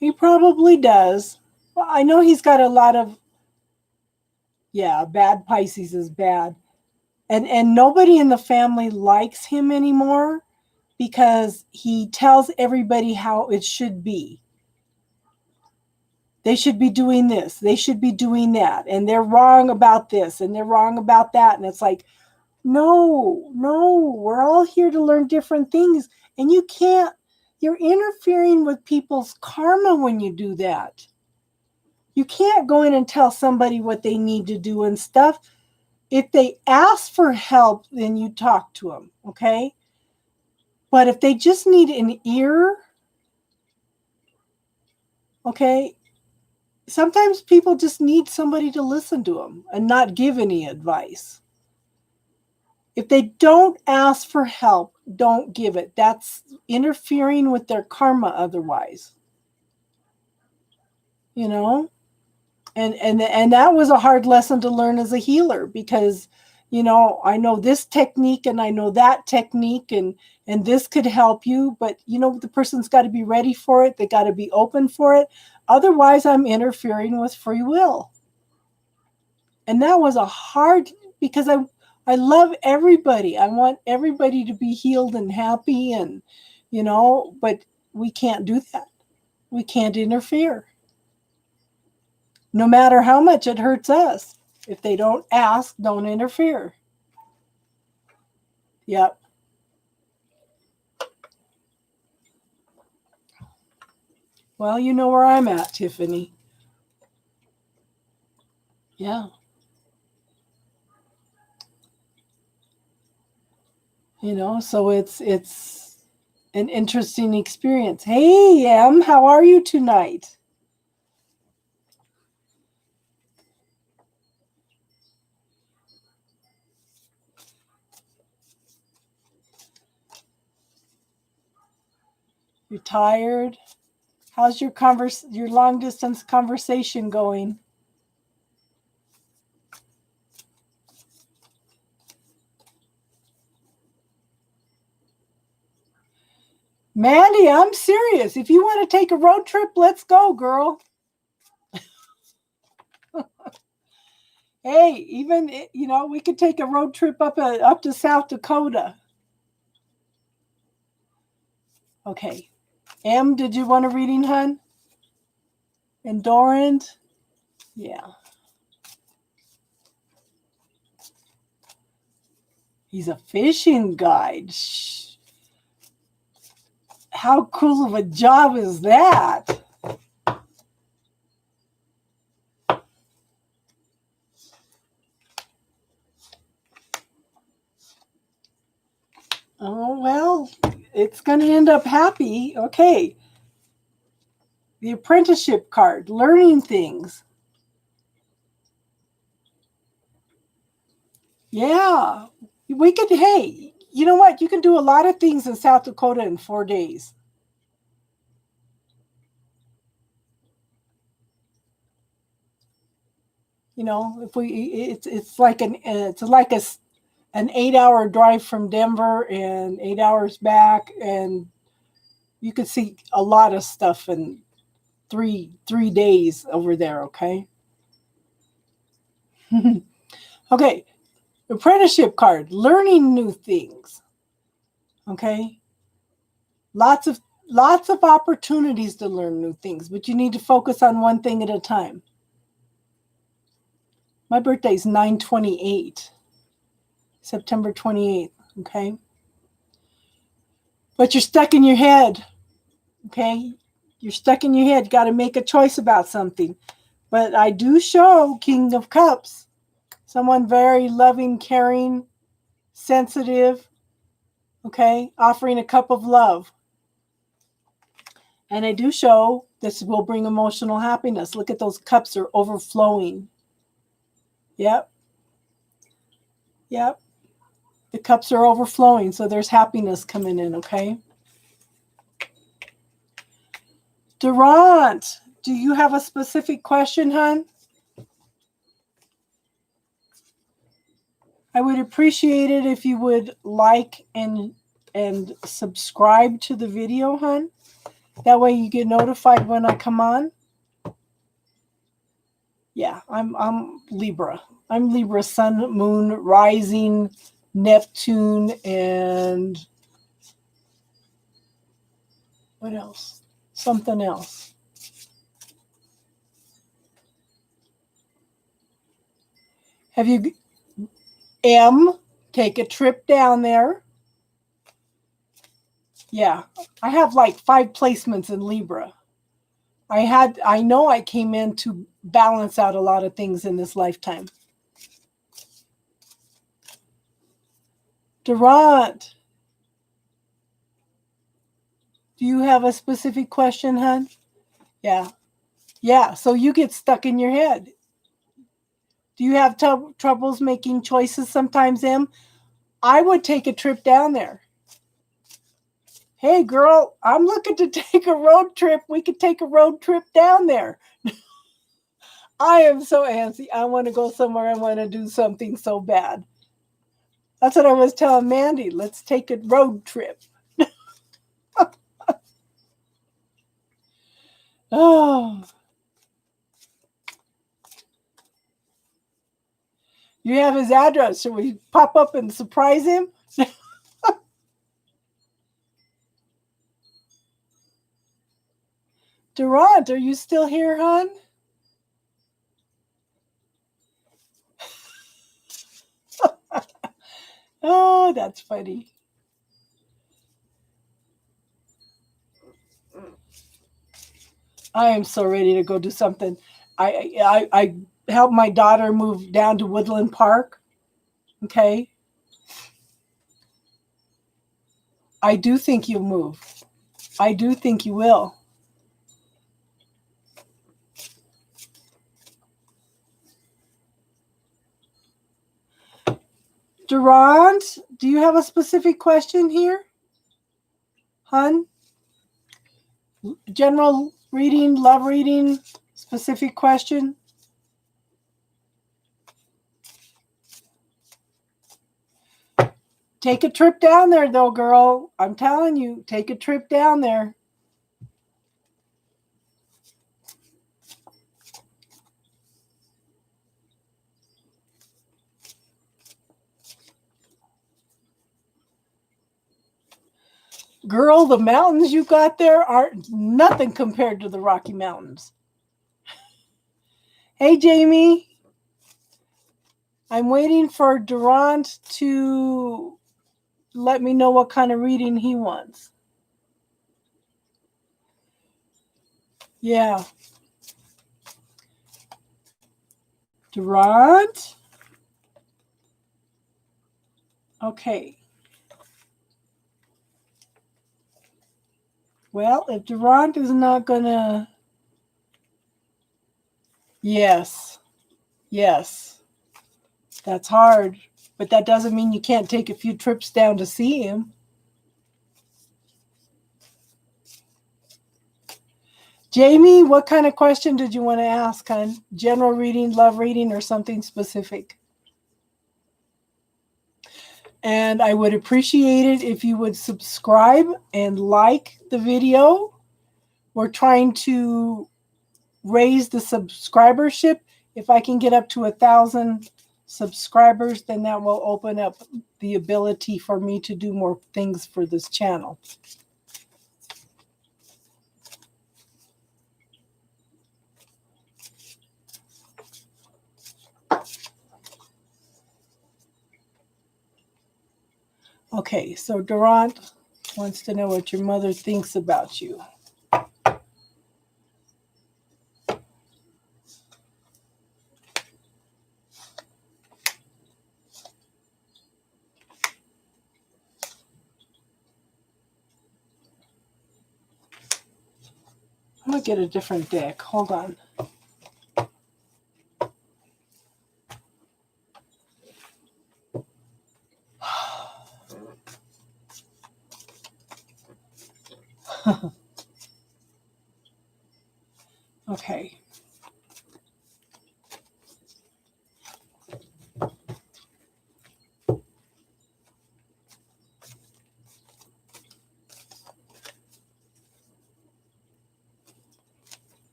he probably does. Well, I know he's got a lot of, yeah, bad Pisces is bad. And nobody in the family likes him anymore because he tells everybody how it should be. They should be doing this. They should be doing that. And they're wrong about this and they're wrong about that. And it's like, no, we're all here to learn different things. And you're interfering with people's karma when you do that. You can't go in and tell somebody what they need to do and stuff. If they ask for help, then you talk to them, okay? But if they just need an ear, okay, sometimes people just need somebody to listen to them and not give any advice. If they don't ask for help, don't give it. That's interfering with their karma otherwise. You know? And that was a hard lesson to learn as a healer, because I know this technique and I know that technique, and this could help you, but the person's got to be ready for it. They got to be open for it. Otherwise, I'm interfering with free will. And that was a hard, because I love everybody. I want everybody to be healed and happy, and but we can't do that. We can't interfere. No matter how much it hurts us. If they don't ask, don't interfere. Yep. Well, you know where I'm at, Tiffany. Yeah. So it's an interesting experience. Hey, Em, how are you tonight? You're tired? How's your long distance conversation going? Mandy, I'm serious. If you want to take a road trip, let's go, girl. Hey, even we could take a road trip up to South Dakota. Okay. Em, did you want a reading, hun? And Dorand? Yeah. He's a fishing guide. How cool of a job is that? Oh, well, it's going to end up happy. Okay. The apprenticeship card, learning things. Yeah. We could, hey, you know what? You can do a lot of things in South Dakota in 4 days. If it's like an 8-hour drive from Denver and 8 hours back, and you could see a lot of stuff in three days over there. Okay. Okay. Apprenticeship card, learning new things. Okay. Lots of opportunities to learn new things, but you need to focus on one thing at a time. My birthday is 9/28, September 28th. Okay. But you're stuck in your head. Okay. You're stuck in your head. Got to make a choice about something. But I do show King of Cups. Someone very loving, caring, sensitive. Okay. Offering a cup of love. And I do show this will bring emotional happiness. Look at those cups are overflowing. Yep. Yep. The cups are overflowing. So there's happiness coming in. Okay. Durant, do you have a specific question, hon? I would appreciate it if you would like and subscribe to the video, hon. That way you get notified when I come on. Yeah, I'm Libra. I'm Libra, Sun, Moon, Rising, Neptune, and what else? Something else. Have you, M, take a trip down there? Yeah, I have like 5 placements in Libra. I know I came in to balance out a lot of things in this lifetime. Durant, do you have a specific question, hon? Yeah. Yeah, so you get stuck in your head. Do you have troubles making choices sometimes, Em? I would take a trip down there. Hey, girl, I'm looking to take a road trip. We could take a road trip down there. I am so antsy. I want to go somewhere. I want to do something so bad. That's what I was telling Mandy. Let's take a road trip. Oh, you have his address. Should we pop up and surprise him? Durant, are you still here, hon? Oh, that's funny. I am so ready to go do something. I helped my daughter move down to Woodland Park. Okay. I do think you'll move. I do think you will. Durant, do you have a specific question here? Hun? General reading, love reading, specific question? Take a trip down there, though, girl. I'm telling you, take a trip down there. Girl, the mountains you got there are nothing compared to the Rocky Mountains. Hey, Jamie. I'm waiting for Durant to let me know what kind of reading he wants. Yeah. Durant? Okay. Well, if Durant is not going to... Yes. Yes. That's hard. But that doesn't mean you can't take a few trips down to see him. Jamie, what kind of question did you want to ask, hon? General reading, love reading, or something specific? And I would appreciate it if you would subscribe and like the video. We're trying to raise the subscribership. If I can get up to 1,000 subscribers, then that will open up the ability for me to do more things for this channel. Okay, so Durant wants to know what your mother thinks about you. I'm going to get a different deck. Hold on. Okay.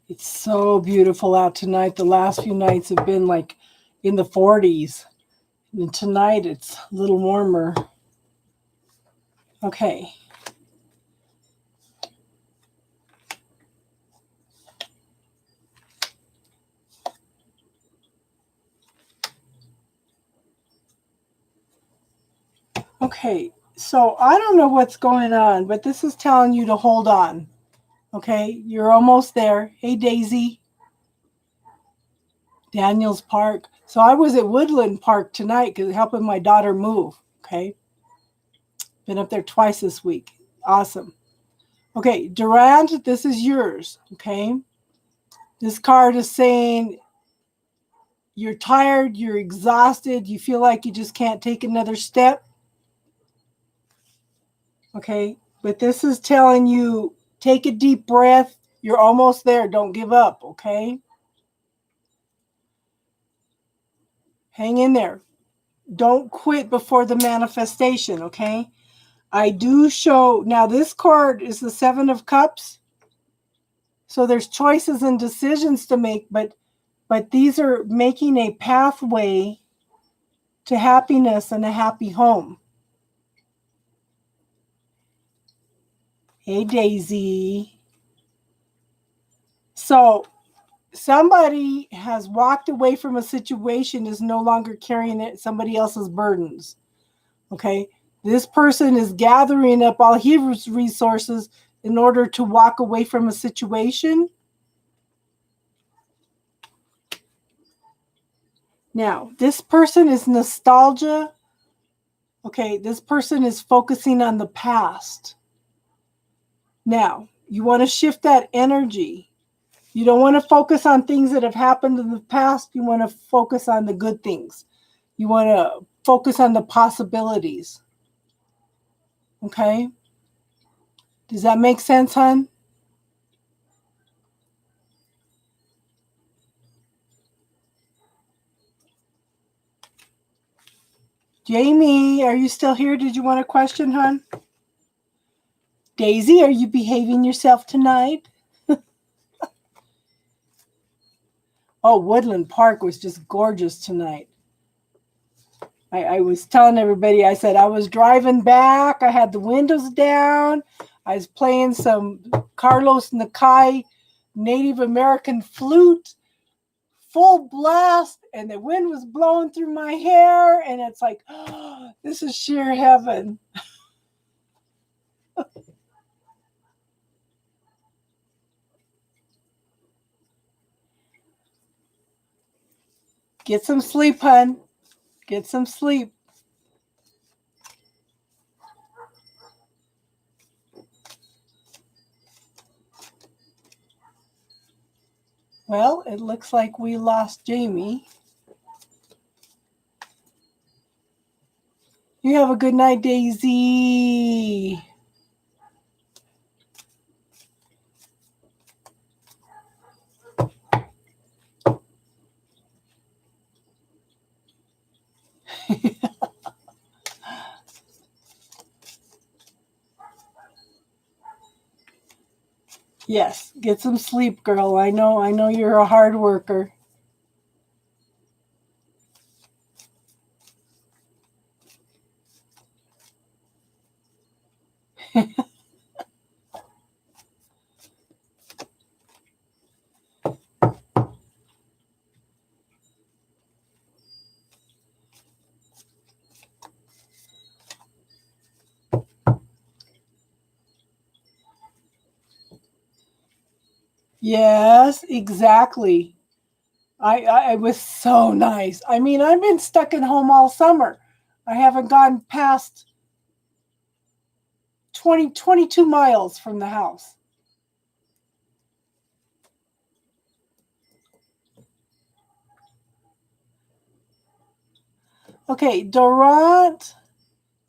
It's so beautiful out tonight. The last few nights have been like in the 40s. And tonight it's a little warmer. Okay. Okay, so I don't know what's going on, but this is telling you to hold on. Okay, you're almost there. Hey, Daisy. Daniels Park. So I was at Woodland Park tonight because helping my daughter move. Okay. Been up there twice this week. Awesome. Okay, Durant, this is yours. Okay. This card is saying you're tired, you're exhausted, you feel like you just can't take another step. Okay. But this is telling you, take a deep breath. You're almost there. Don't give up, okay? Hang in there. Don't quit before the manifestation, okay? I do show, now this card is the Seven of Cups. So there's choices and decisions to make, but these are making a pathway to happiness and a happy home. Hey, Daisy. So somebody has walked away from a situation, is no longer carrying somebody else's burdens. Okay? This person is gathering up all his resources in order to walk away from a situation. Now, this person is nostalgia. Okay, this person is focusing on the past. Now, you want to shift that energy. You don't want to focus on things that have happened in the past. You want to focus on the good things. You want to focus on the possibilities. Okay? Does that make sense, hon? Jamie, are you still here? Did you want a question, hon? Daisy, are you behaving yourself tonight? Oh, Woodland Park was just gorgeous tonight. I was telling everybody, I said I was driving back. I had the windows down. I was playing some Carlos Nakai Native American flute, full blast, and the wind was blowing through my hair. And it's like, oh, this is sheer heaven. Get some sleep, hun. Get some sleep. Well, it looks like we lost Jamie. You have a good night, Daisy. Yes, get some sleep, girl. I know you're a hard worker. Yes, exactly. I was so nice. I mean, I've been stuck at home all summer. I haven't gone past 22 miles from the house. Okay, Durant,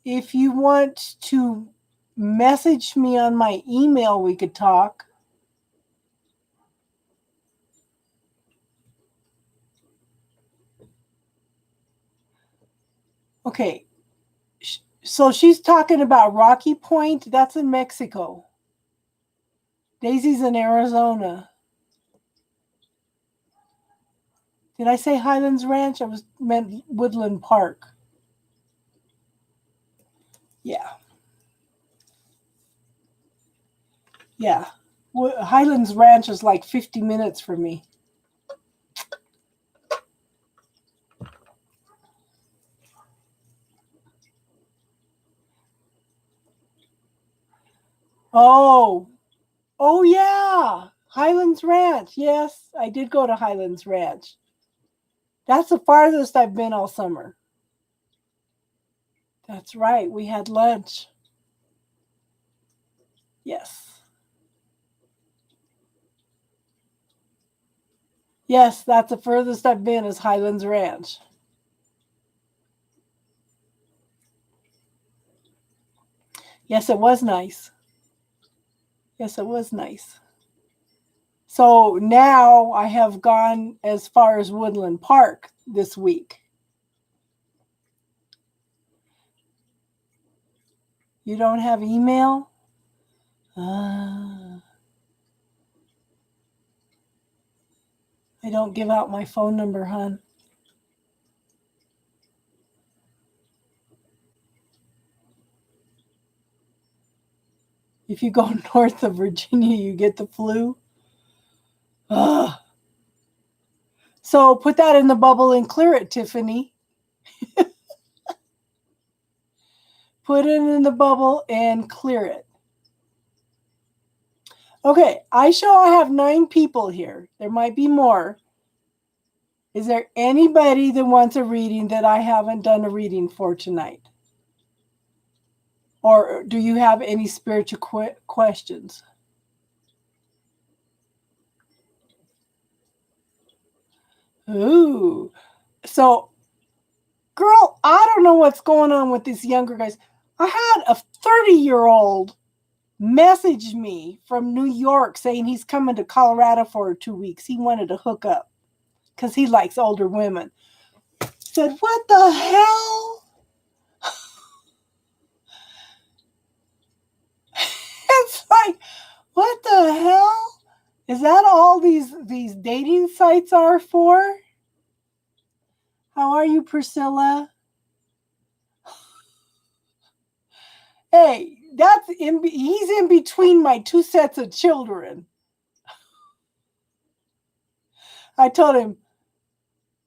if you want to message me on my email, we could talk. Okay, so she's talking about Rocky Point. That's in Mexico. Daisy's in Arizona. Did I say Highlands Ranch? I meant Woodland Park. Yeah. Yeah. Highlands Ranch is like 50 minutes from me. Oh. Oh, yeah. Highlands Ranch. Yes, I did go to Highlands Ranch. That's the farthest I've been all summer. That's right. We had lunch. Yes. Yes, that's the furthest I've been is Highlands Ranch. Yes, it was nice. Yes, it was nice. So now I have gone as far as Woodland Park this week. You don't have email? I don't give out my phone number, hon. If you go north of Virginia, you get the flu. Ugh. So put that in the bubble and clear it, Tiffany. Put it in the bubble and clear it. Okay, I show I have 9 people here. There might be more. Is there anybody that wants a reading that I haven't done a reading for tonight? Or do you have any spiritual questions? Ooh. So, girl, I don't know what's going on with these younger guys. I had a 30-year-old message me from New York saying he's coming to Colorado for 2 weeks. He wanted to hook up because he likes older women. Said, what the hell? It's like, what the hell? Is that all these dating sites are for? How are you, Priscilla? Hey, he's in between my 2 sets of children. I told him,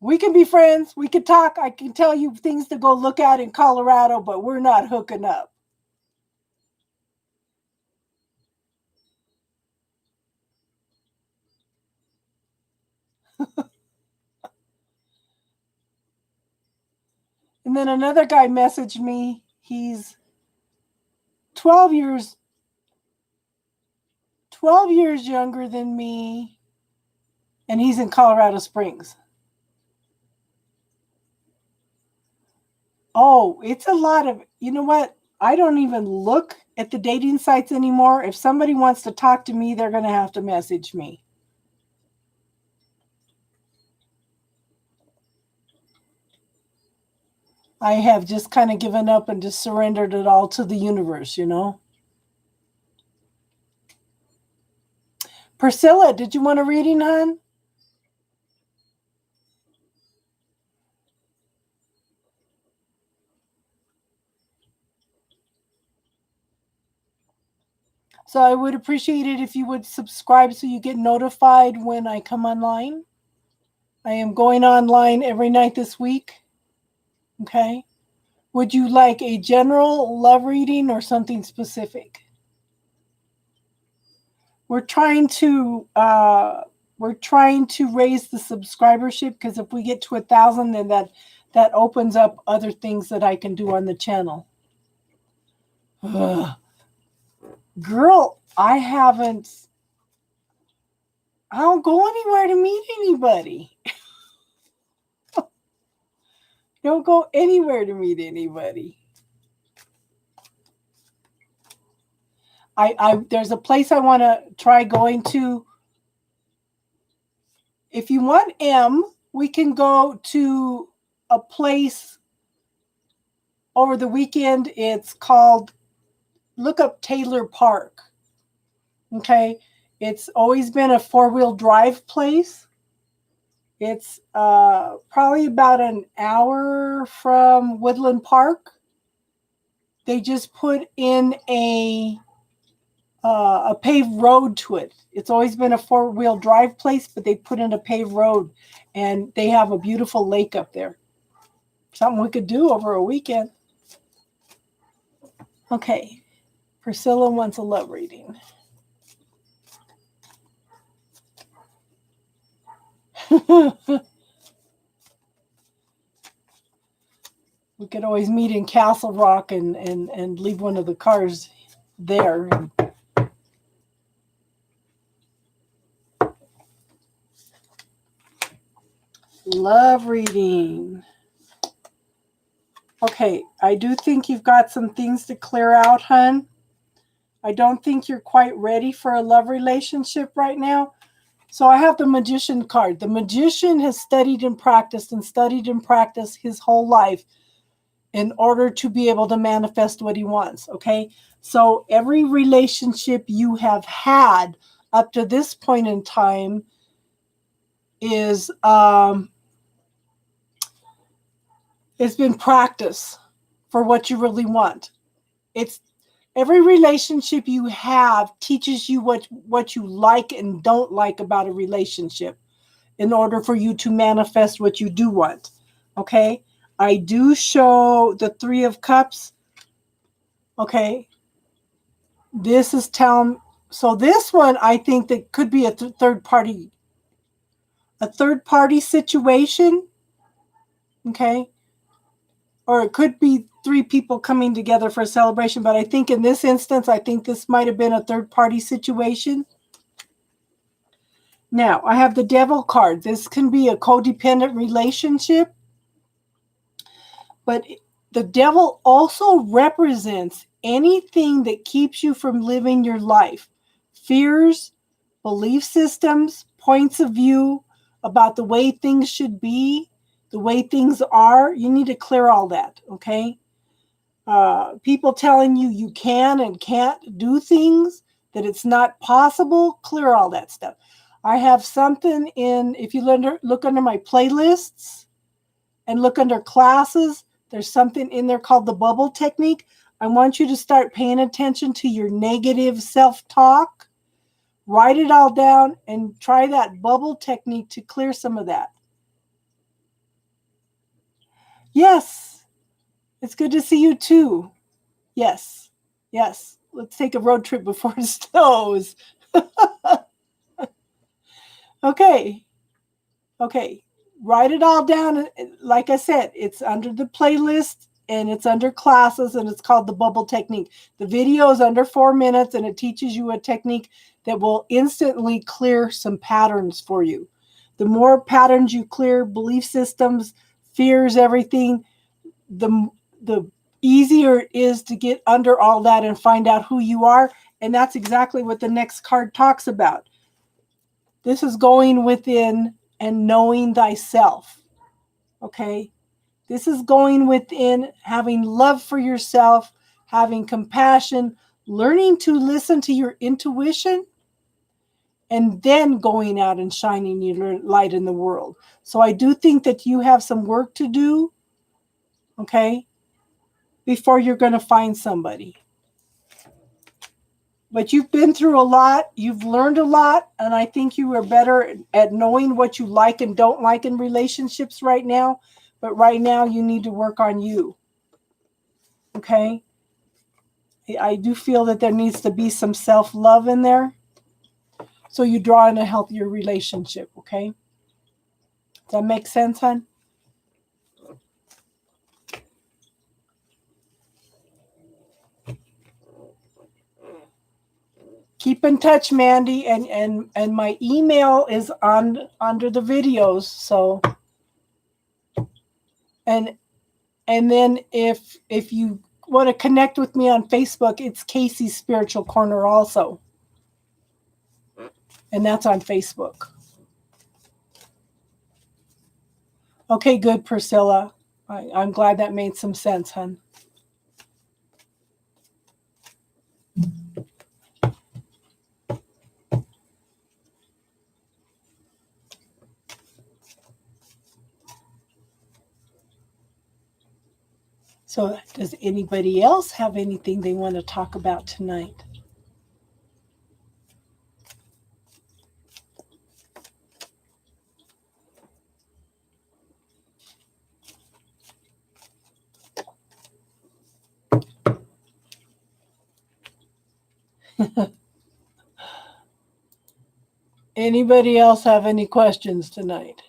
we can be friends, we can talk, I can tell you things to go look at in Colorado, but we're not hooking up. And then another guy messaged me. He's 12 years younger than me, and he's in Colorado Springs. Oh, it's a lot of, you know what? I don't even look at the dating sites anymore. If somebody wants to talk to me, they're going to have to message me. I have just kind of given up and just surrendered it all to the universe, you know? Priscilla, did you want a reading, hon? So I would appreciate it if you would subscribe so you get notified when I come online. I am going online every night this week. Okay. Would you like a general love reading or something specific? We're trying to raise the subscribership, because if we get to 1,000, then that opens up other things that I can do on the channel. Ugh. Girl, I don't go anywhere to meet anybody. Don't go anywhere to meet anybody. There's a place I want to try going to. If you want M, we can go to a place over the weekend. It's called, look up Taylor Park. Okay. It's always been a 4-wheel drive place. It's probably about an hour from Woodland Park. They just put in a paved road to it. It's always been a 4-wheel drive place, but they put in a paved road, and they have a beautiful lake up there. Something we could do over a weekend. Okay. Priscilla wants a love reading. We could always meet in Castle Rock and leave one of the cars there. Love reading. Okay, I do think you've got some things to clear out, hun. I don't think you're quite ready for a love relationship right now. So I have the Magician card. The Magician has studied and practiced his whole life in order to be able to manifest what he wants. Okay. So every relationship you have had up to this point in time is it's been practice for what you really want. It's every relationship you have teaches you what you like and don't like about a relationship in order for you to manifest what you do want. Okay? I do show the 3 of Cups. Okay? This is telling, so this one I think that could be a third party situation. Okay? Or it could be 3 people coming together for a celebration, but I think in this instance, I think this might have been a third party situation. Now, I have the Devil card. This can be a codependent relationship, but the Devil also represents anything that keeps you from living your life. Fears, belief systems, points of view about the way things should be, the way things are. You need to clear all that, okay? People telling you you can and can't do things, that it's not possible, clear all that stuff. I have something if you look under my playlists and look under classes, there's something in there called the bubble technique. I want you to start paying attention to your negative self-talk. Write it all down and try that bubble technique to clear some of that. Yes, it's good to see you too. Yes, yes. Let's take a road trip before it snows. Okay. Write it all down. Like I said, it's under the playlist and it's under classes and it's called the bubble technique. The video is under 4 minutes and it teaches you a technique that will instantly clear some patterns for you. The more patterns you clear, belief systems, fears, everything, the easier it is to get under all that and find out who you are. And that's exactly what the next card talks about. This is going within and knowing thyself. Okay? This is going within, having love for yourself, having compassion, learning to listen to your intuition, and then going out and shining your light in the world. So I do think that you have some work to do, okay, before you're going to find somebody. But you've been through a lot, you've learned a lot, and I think you are better at knowing what you like and don't like in relationships right now. But right now, you need to work on you. Okay? I do feel that there needs to be some self-love in there so you draw in a healthier relationship. Okay? Does that make sense, hon? Keep in touch, Mandy, and my email is under the videos. So, and then if you want to connect with me on Facebook, it's Casey's Spiritual Corner also, and that's on Facebook. Okay, good, Priscilla. I'm glad that made some sense, hon. So does anybody else have anything they want to talk about tonight? Anybody else have any questions tonight?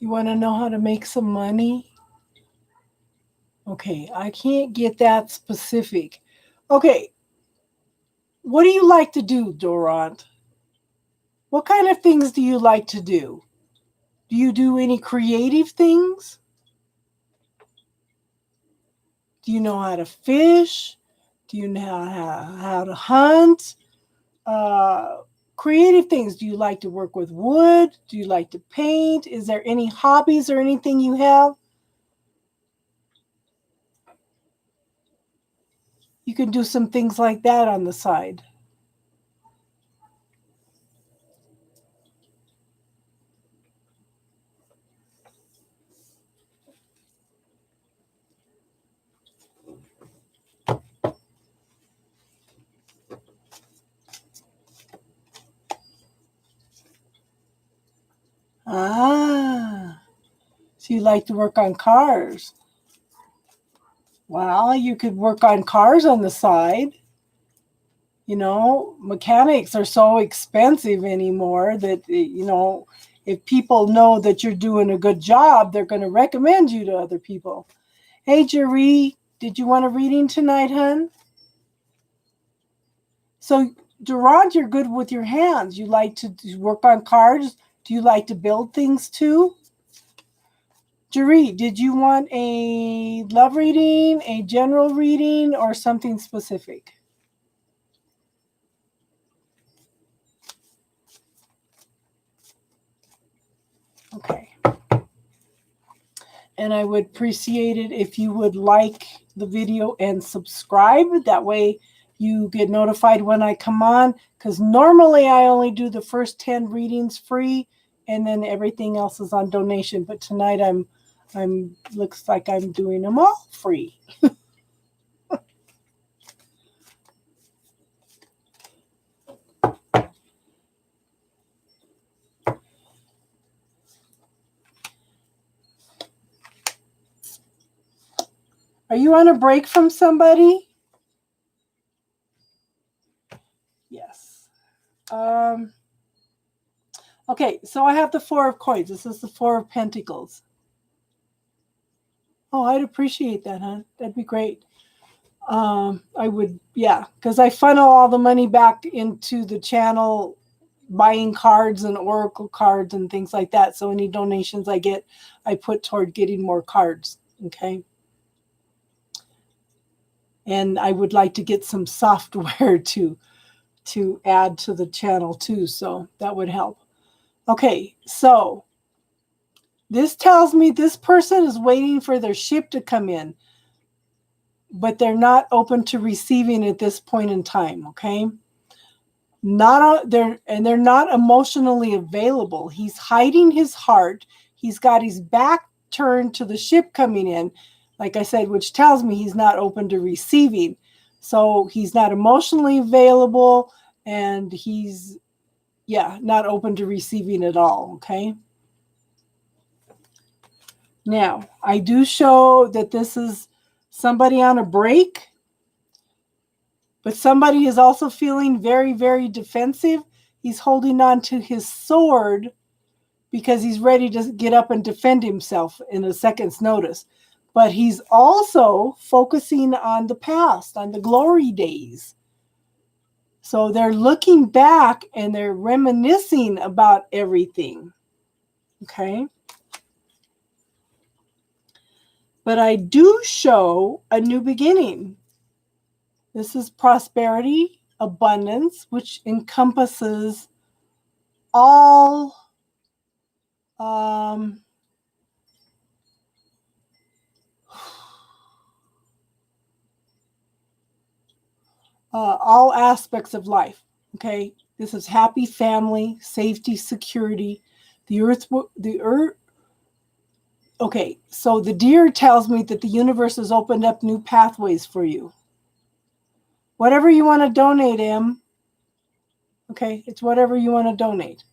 You want to know how to make some money? Okay, I can't get that specific. Okay, what do you like to do, Durant? What kind of things do you like to do? Do you do any creative things? Do you know how to fish? Do you know how to hunt? Uh, Creative things. Do you like to work with wood? Do you like to paint? Is there any hobbies or anything you have? You can do some things like that on the side. Ah, so you like to work on cars. Well, you could work on cars on the side. You know, mechanics are so expensive anymore that, if people know that you're doing a good job, they're going to recommend you to other people. Hey, Jerry, did you want a reading tonight, hun? So, Durand, you're good with your hands. You like to work on cars. Do you like to build things too? Jerry, did you want a love reading, a general reading, or something specific? Okay. And I would appreciate it if you would like the video and subscribe. That way you get notified when I come on, because normally I only do the first 10 readings free and then everything else is on donation. But tonight I'm looks like I'm doing them all free. Are you on a break from somebody? Yes. Okay, so I have the Four of Coins. This is the Four of Pentacles. Oh, I'd appreciate that, huh? That'd be great. I would, yeah, because I funnel all the money back into the channel, buying cards and oracle cards and things like that. So any donations I get, I put toward getting more cards. Okay. And I would like to get some software to add to the channel too. So that would help. Okay, so this tells me this person is waiting for their ship to come in, but they're not open to receiving at this point in time. Okay. They're not emotionally available. He's hiding his heart. He's got his back turned to the ship coming in, like I said, which tells me he's not open to receiving. So he's not emotionally available, and he's not open to receiving at all. Okay. Now, I do show that this is somebody on a break, but somebody is also feeling very, very defensive. He's holding on to his sword because he's ready to get up and defend himself in a second's notice. But he's also focusing on the past, on the glory days. So they're looking back and they're reminiscing about everything. Okay. But I do show a new beginning. This is prosperity, abundance, which encompasses all all aspects of life. Okay, this is happy family, safety, security. The earth. Okay, so the deer tells me that the universe has opened up new pathways for you. Whatever you want to donate, Em. Okay, it's whatever you want to donate.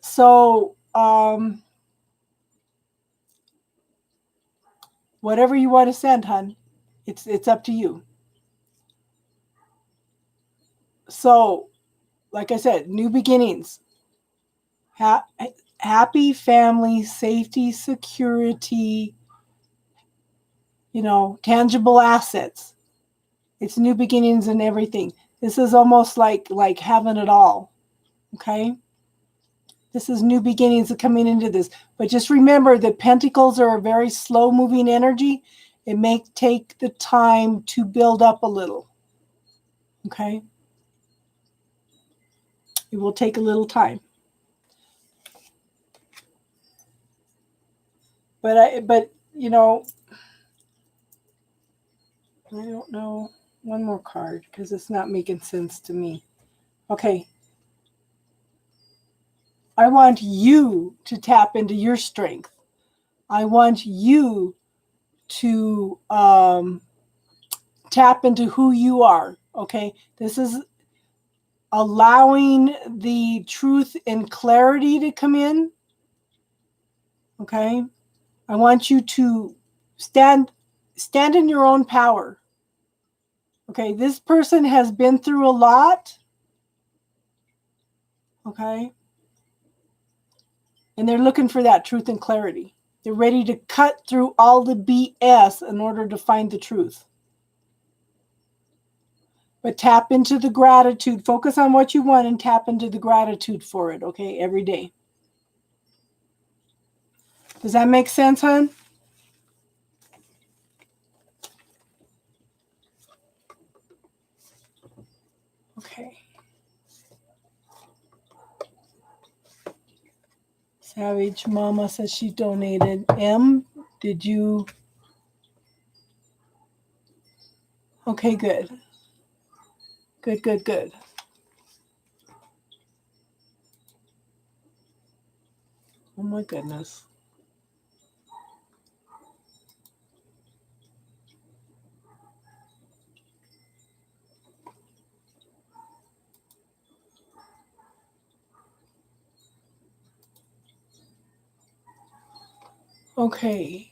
So, whatever you want to send, hun, it's up to you. So, like I said, new beginnings. happy family, safety, security, tangible assets. It's new beginnings and everything. This is almost like having it all. Okay? This is new beginnings coming into this. But just remember that pentacles are a very slow moving energy. It may take the time to build up a little. Okay? It will take a little time. But I don't know. One more card because it's not making sense to me. Okay. I want you to tap into your strength. I want you to tap into who you are. Okay. This is allowing the truth and clarity to come in. Okay. I want you to stand in your own power. Okay. This person has been through a lot. Okay. And they're looking for that truth and clarity. They're ready to cut through all the BS in order to find the truth. But tap into the gratitude. Focus on what you want and tap into the gratitude for it, okay, every day. Does that make sense, hon? Okay. Savage Mama says she donated. M, did you? Okay, good. Good. Oh my goodness. Okay.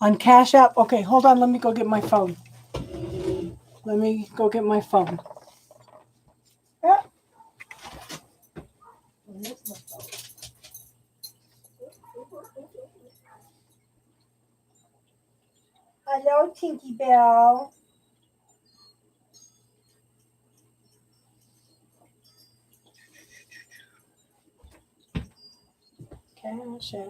On Cash App. Okay, hold on. Let me go get my phone. Yeah. Hello, Tinky Bell. Cash App.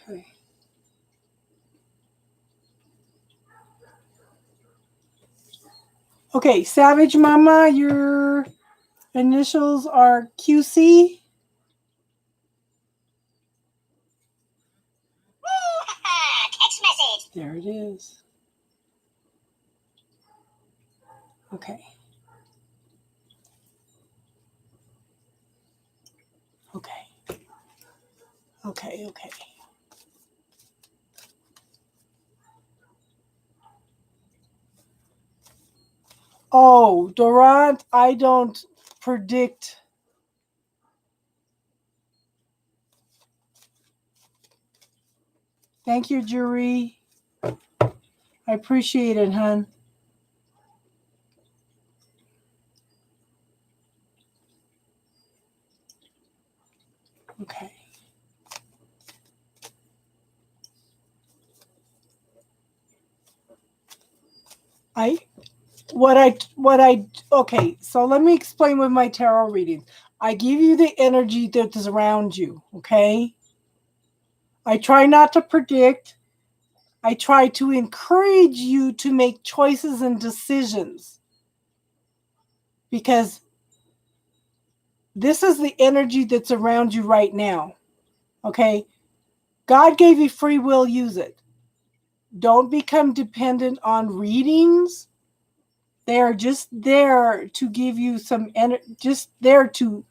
Okay. Okay, Savage Mama, your initials are QC. Text message. There it is. Okay. Okay. Oh, Durant, I don't predict. Thank you, Jury. I appreciate it, hon. Okay. Okay, so let me explain with my tarot readings. I give you the energy that is around you, okay? I try not to predict. I try to encourage you to make choices and decisions because this is the energy that's around you right now, okay? God gave you free will, use it. Don't become dependent on readings They are just there to give you some just there to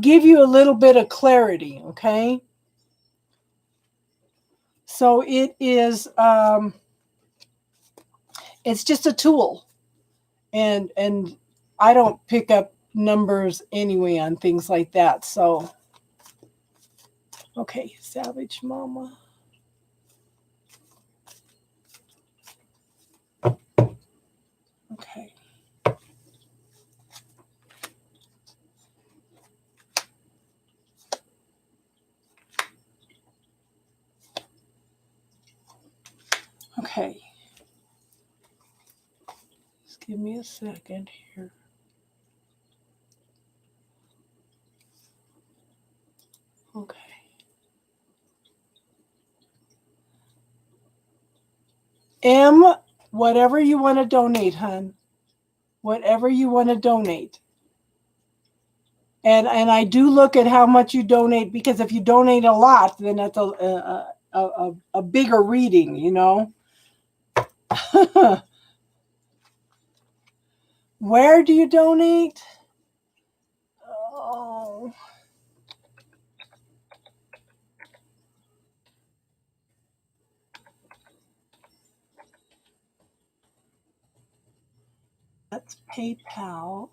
give you a little bit of clarity, okay? So it is it's just a tool. And I don't pick up numbers anyway on things like that. So okay, Savage Mama. Okay. Okay. Just give me a second here. Okay. M, whatever you want to donate, hon. Whatever you want to donate. And I do look at how much you donate, because if you donate a lot, then that's a bigger reading, you know. Where do you donate? Oh. That's PayPal.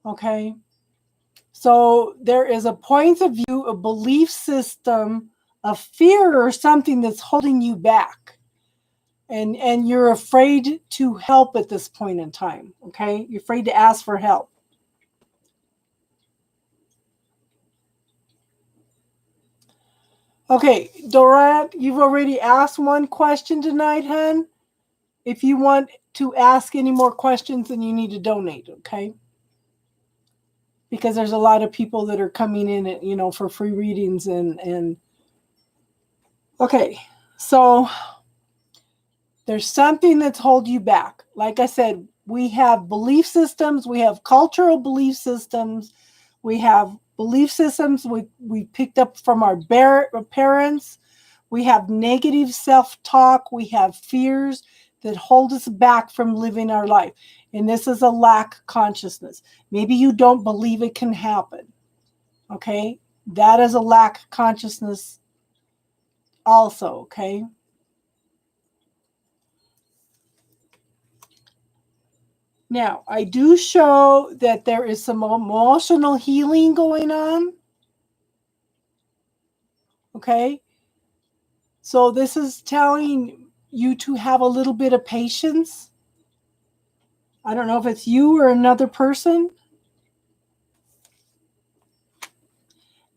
Okay. So there is a point of view, a belief system, a fear or something that's holding you back. And you're afraid to help at this point in time. Okay. You're afraid to ask for help. Okay, Dorat, you've already asked one question tonight, hon. If you want to ask any more questions, then you need to donate, okay? Because there's a lot of people that are coming in, you know, for free readings and okay. So there's something that's holding you back. Like I said, we have belief systems, we have cultural belief systems, we have belief systems we picked up from our parents. We have negative self-talk. We have fears that hold us back from living our life. And this is a lack consciousness. Maybe you don't believe it can happen. Okay? That is a lack consciousness also, okay? Now, I do show that there is some emotional healing going on. Okay? So this is telling you to have a little bit of patience. I don't know if it's you or another person.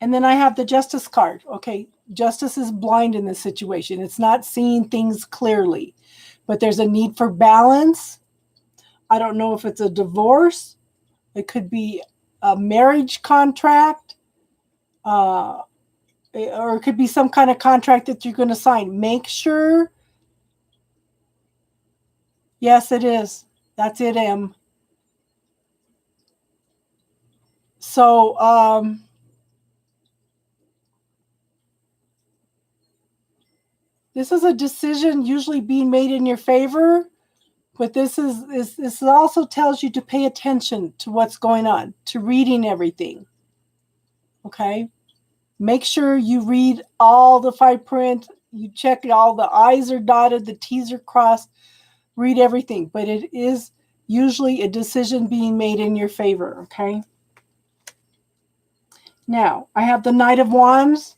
And then I have the justice card. Okay, justice is blind in this situation. It's not seeing things clearly, but there's a need for balance. I don't know if it's a divorce. It could be a marriage contract, or it could be some kind of contract that you're going to sign. Make sure. Yes, it is. That's it, M. So, this is a decision usually being made in your favor, but this also tells you to pay attention to what's going on, to reading everything. Okay? Make sure you read all the fine print. You check all the I's are dotted, the T's are crossed. Read everything, but it is usually a decision being made in your favor. Okay? Now, I have the Knight of Wands.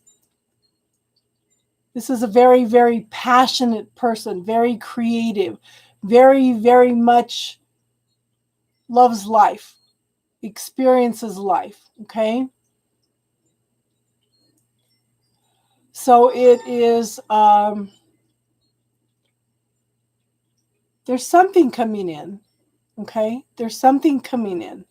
This is a very, very passionate person, very creative, very, very much loves life, experiences life, okay? So it is, there's something coming in, okay? There's something coming in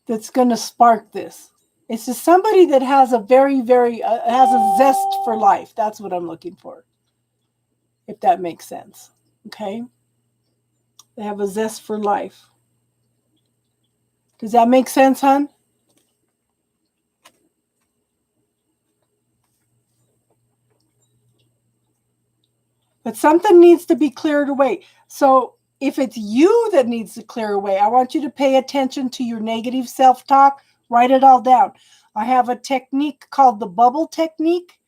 that's going to spark this. It's just somebody that has a very, very, has a zest for life. That's what I'm looking for. if that makes sense. Okay? They have a zest for life. Does that make sense, hon? But something needs to be cleared away. So if it's you that needs to clear away, I want you to pay attention to your negative self-talk. Write it all down. I have a technique called the bubble technique.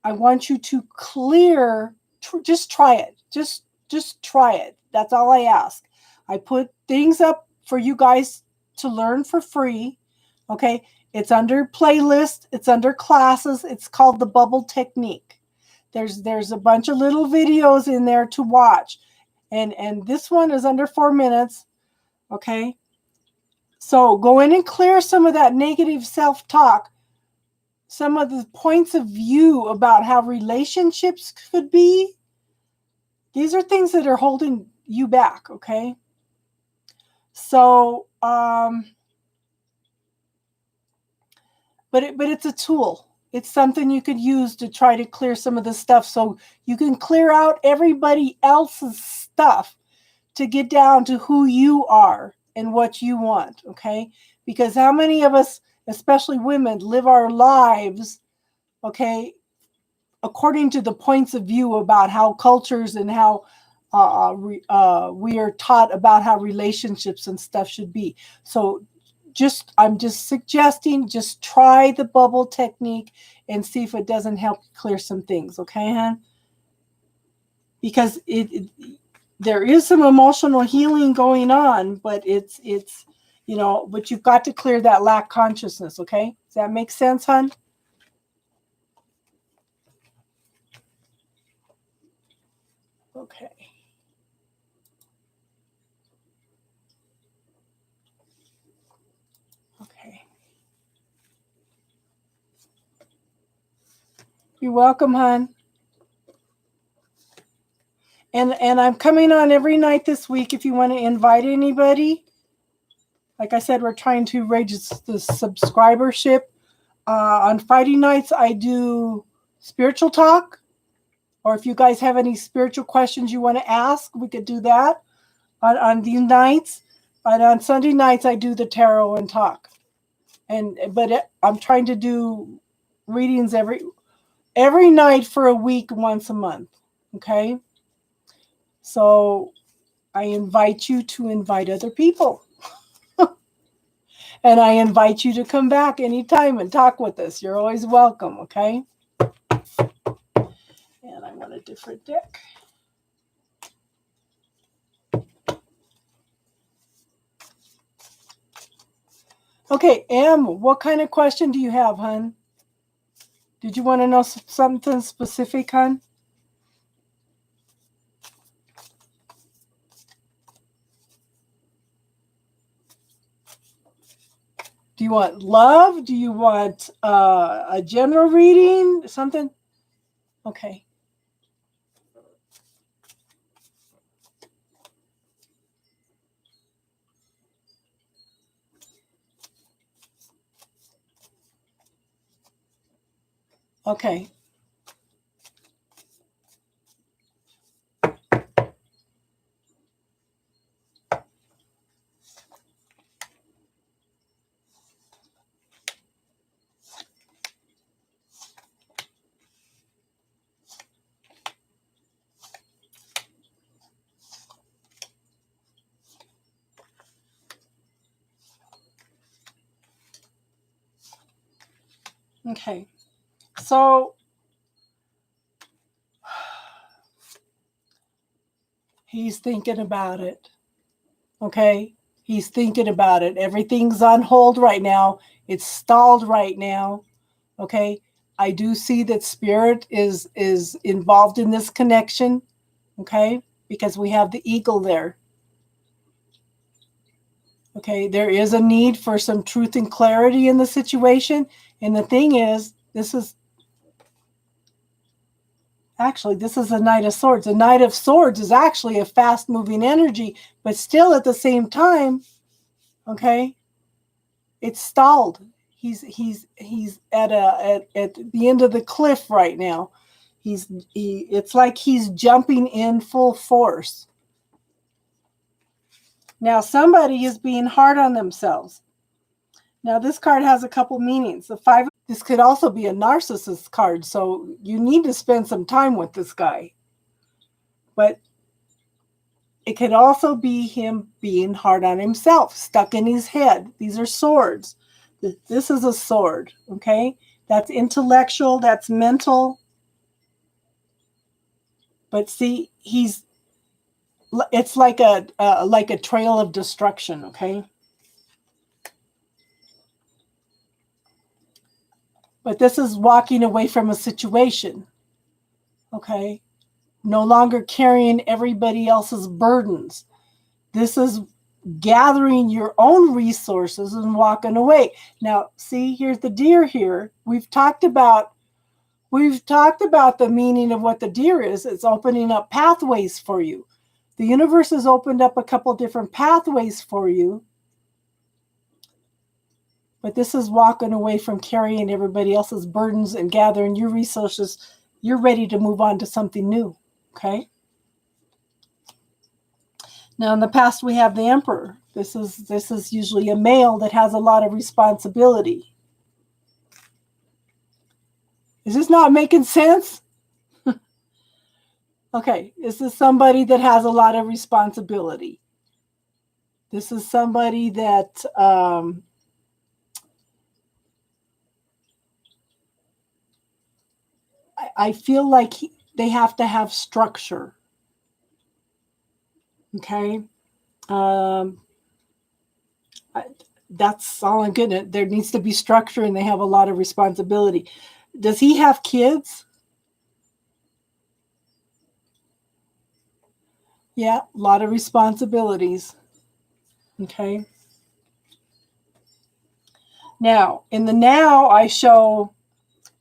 I want you to clear, just try it. Just try it. That's all I ask. I put things up for you guys to learn for free. Okay? It's under playlist, it's under classes. It's called the bubble technique. There's a bunch of little videos in there to watch. And this one is under 4 minutes. Okay? So go in and clear some of that negative self-talk, some of the points of view about how relationships could be. These are things that are holding you back, okay? So, but it's a tool. It's something you could use to try to clear some of the stuff, so you can clear out everybody else's stuff to get down to who you are and what you want, okay? Because how many of us, especially women, live our lives, okay, according to the points of view about how cultures and how we are taught about how relationships and stuff should be. So I'm just suggesting, just try the bubble technique and see if it doesn't help clear some things, okay, hon? Because there is some emotional healing going on, but it's but you've got to clear that lack consciousness, okay? Does that make sense, hon? Okay. Okay. You're welcome, hon. And I'm coming on every night this week if you want to invite anybody. Like I said, we're trying to raise the subscribership. On Friday nights, I do spiritual talk. Or if you guys have any spiritual questions you want to ask, we could do that on these nights. And on Sunday nights, I do the tarot and talk. But I'm trying to do readings every night for a week, once a month. Okay? So I invite you to invite other people. And I invite you to come back anytime and talk with us. You're always welcome, okay? And I want a different deck. Okay, Em, what kind of question do you have, hon? Did you want to know something specific, hon? Do you want love? Do you want a general reading? Something? Okay. Okay. Okay. So he's thinking about it. Okay? He's thinking about it. Everything's on hold right now. It's stalled right now. Okay? I do see that spirit is involved in this connection. Okay? Because we have the eagle there. Okay? There is a need for some truth and clarity in the situation. And the thing is, this is a Knight of Swords. A Knight of Swords is actually a fast-moving energy, but still at the same time, okay, it's stalled. He's at the end of the cliff right now. It's like he's jumping in full force. Now somebody is being hard on themselves. Now this card has a couple meanings. This could also be a narcissist card, so you need to spend some time with this guy. But it could also be him being hard on himself, stuck in his head. These are swords. This is a sword, okay? That's intellectual, that's mental. But see, it's like a trail of destruction, okay? But this is walking away from a situation, okay? No longer carrying everybody else's burdens. This is gathering your own resources and walking away. Now, see, here's the deer here. We've talked about the meaning of what the deer is. It's opening up pathways for you. The universe has opened up a couple different pathways for you. But this is walking away from carrying everybody else's burdens and gathering your resources. You're ready to move on to something new, okay? Now, in the past, we have the Emperor. This is usually a male that has a lot of responsibility. Is this not making sense? Okay, this is somebody that has a lot of responsibility. This is somebody that I feel like they have to have structure. Okay. That's all I'm getting at. There needs to be structure and they have a lot of responsibility. Does he have kids? Yeah, a lot of responsibilities. Okay. Now, in the now, I show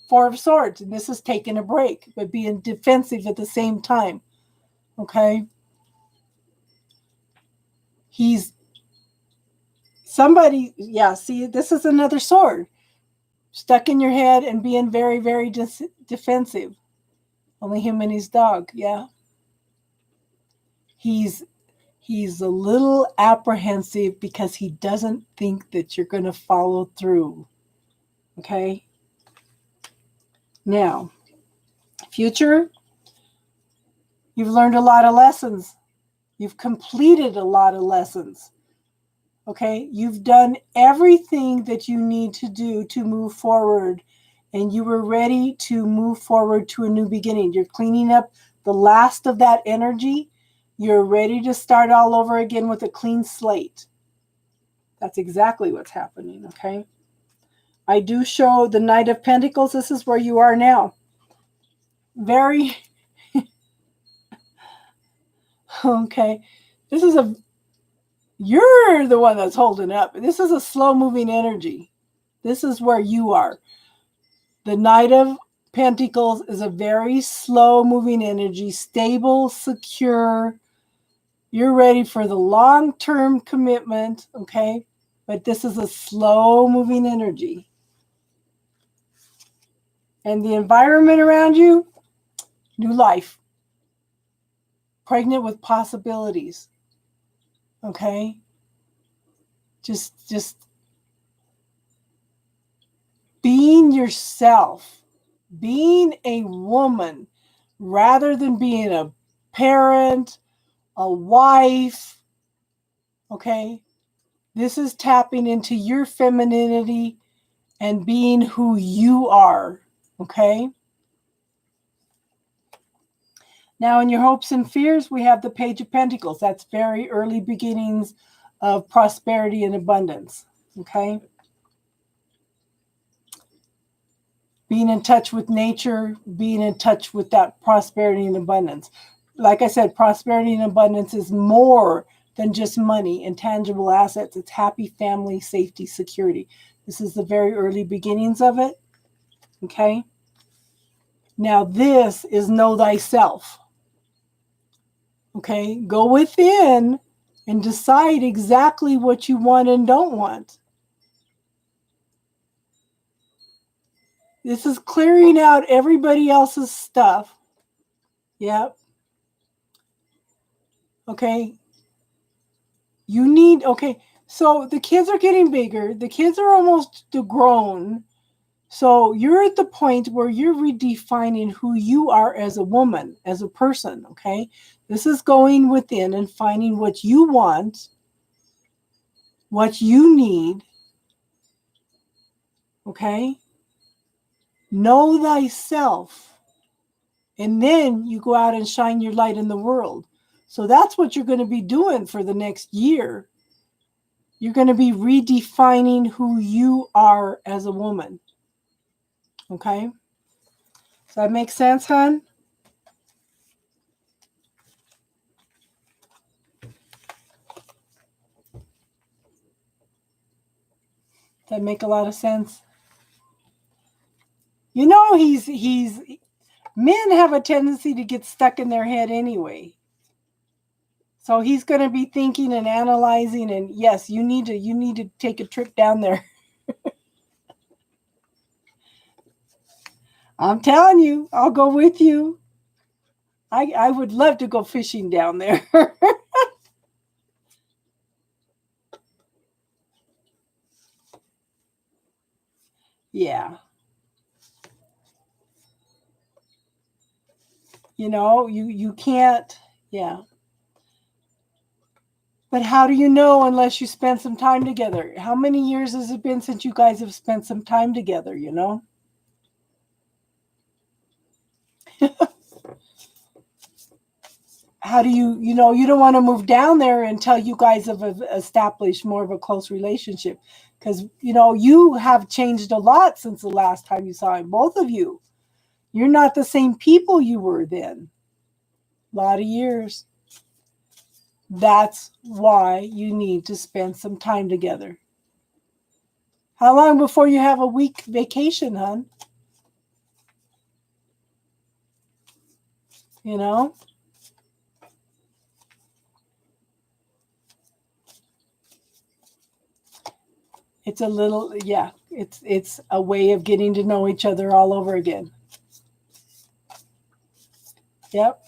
Four of Swords, and this is taking a break, but being defensive at the same time. Okay. He's somebody, yeah, see, this is another sword stuck in your head and being very, very defensive. Only him and his dog, yeah. He's a little apprehensive because he doesn't think that you're going to follow through. Okay? Now, future, you've learned a lot of lessons. You've completed a lot of lessons. Okay? You've done everything that you need to do to move forward, and you were ready to move forward to a new beginning. You're cleaning up the last of that energy. You're ready to start all over again with a clean slate. That's exactly what's happening, okay? I do show the Knight of Pentacles. This is where you are now. Very, okay. You're the one that's holding up. This is a slow-moving energy. This is where you are. The Knight of Pentacles is a very slow-moving energy, stable, secure. You're ready for the long-term commitment, okay? But this is a slow-moving energy. And the environment around you, new life. Pregnant with possibilities. Okay? Just being yourself. Being a woman rather than being a parent, a wife. Okay? This is tapping into your femininity and being who you are. Okay? Now, in your hopes and fears, we have the Page of Pentacles. That's very early beginnings of prosperity and abundance. Okay? Being in touch with nature, being in touch with that prosperity and abundance. Like I said, prosperity and abundance is more than just money and tangible assets. It's happy family, safety, security. This is the very early beginnings of it. Okay? Now, this is know thyself. Okay? Go within and decide exactly what you want and don't want. This is clearing out everybody else's stuff. Yep. Okay. Okay. So the kids are getting bigger. The kids are almost grown. So you're at the point where you're redefining who you are as a woman, as a person. Okay. This is going within and finding what you want, what you need. Okay. Know thyself. And then you go out and shine your light in the world. So that's what you're going to be doing for the next year. You're going to be redefining who you are as a woman. Okay? Does that make sense, hon? That make a lot of sense? You know, men have a tendency to get stuck in their head anyway. So he's going to be thinking and analyzing, and yes, you need to take a trip down there. I'm telling you, I'll go with you. I would love to go fishing down there. Yeah. You know, you can't, yeah. But how do you know unless you spend some time together? How many years has it been since you guys have spent some time together, you know? How do you know, you don't want to move down there until you guys have established more of a close relationship. Because, you know, you have changed a lot since the last time you saw him, both of you. You're not the same people you were then. A lot of years. That's why you need to spend some time together. How long before you have a week vacation, hon? You know? It's a little, yeah, it's a way of getting to know each other all over again. Yep.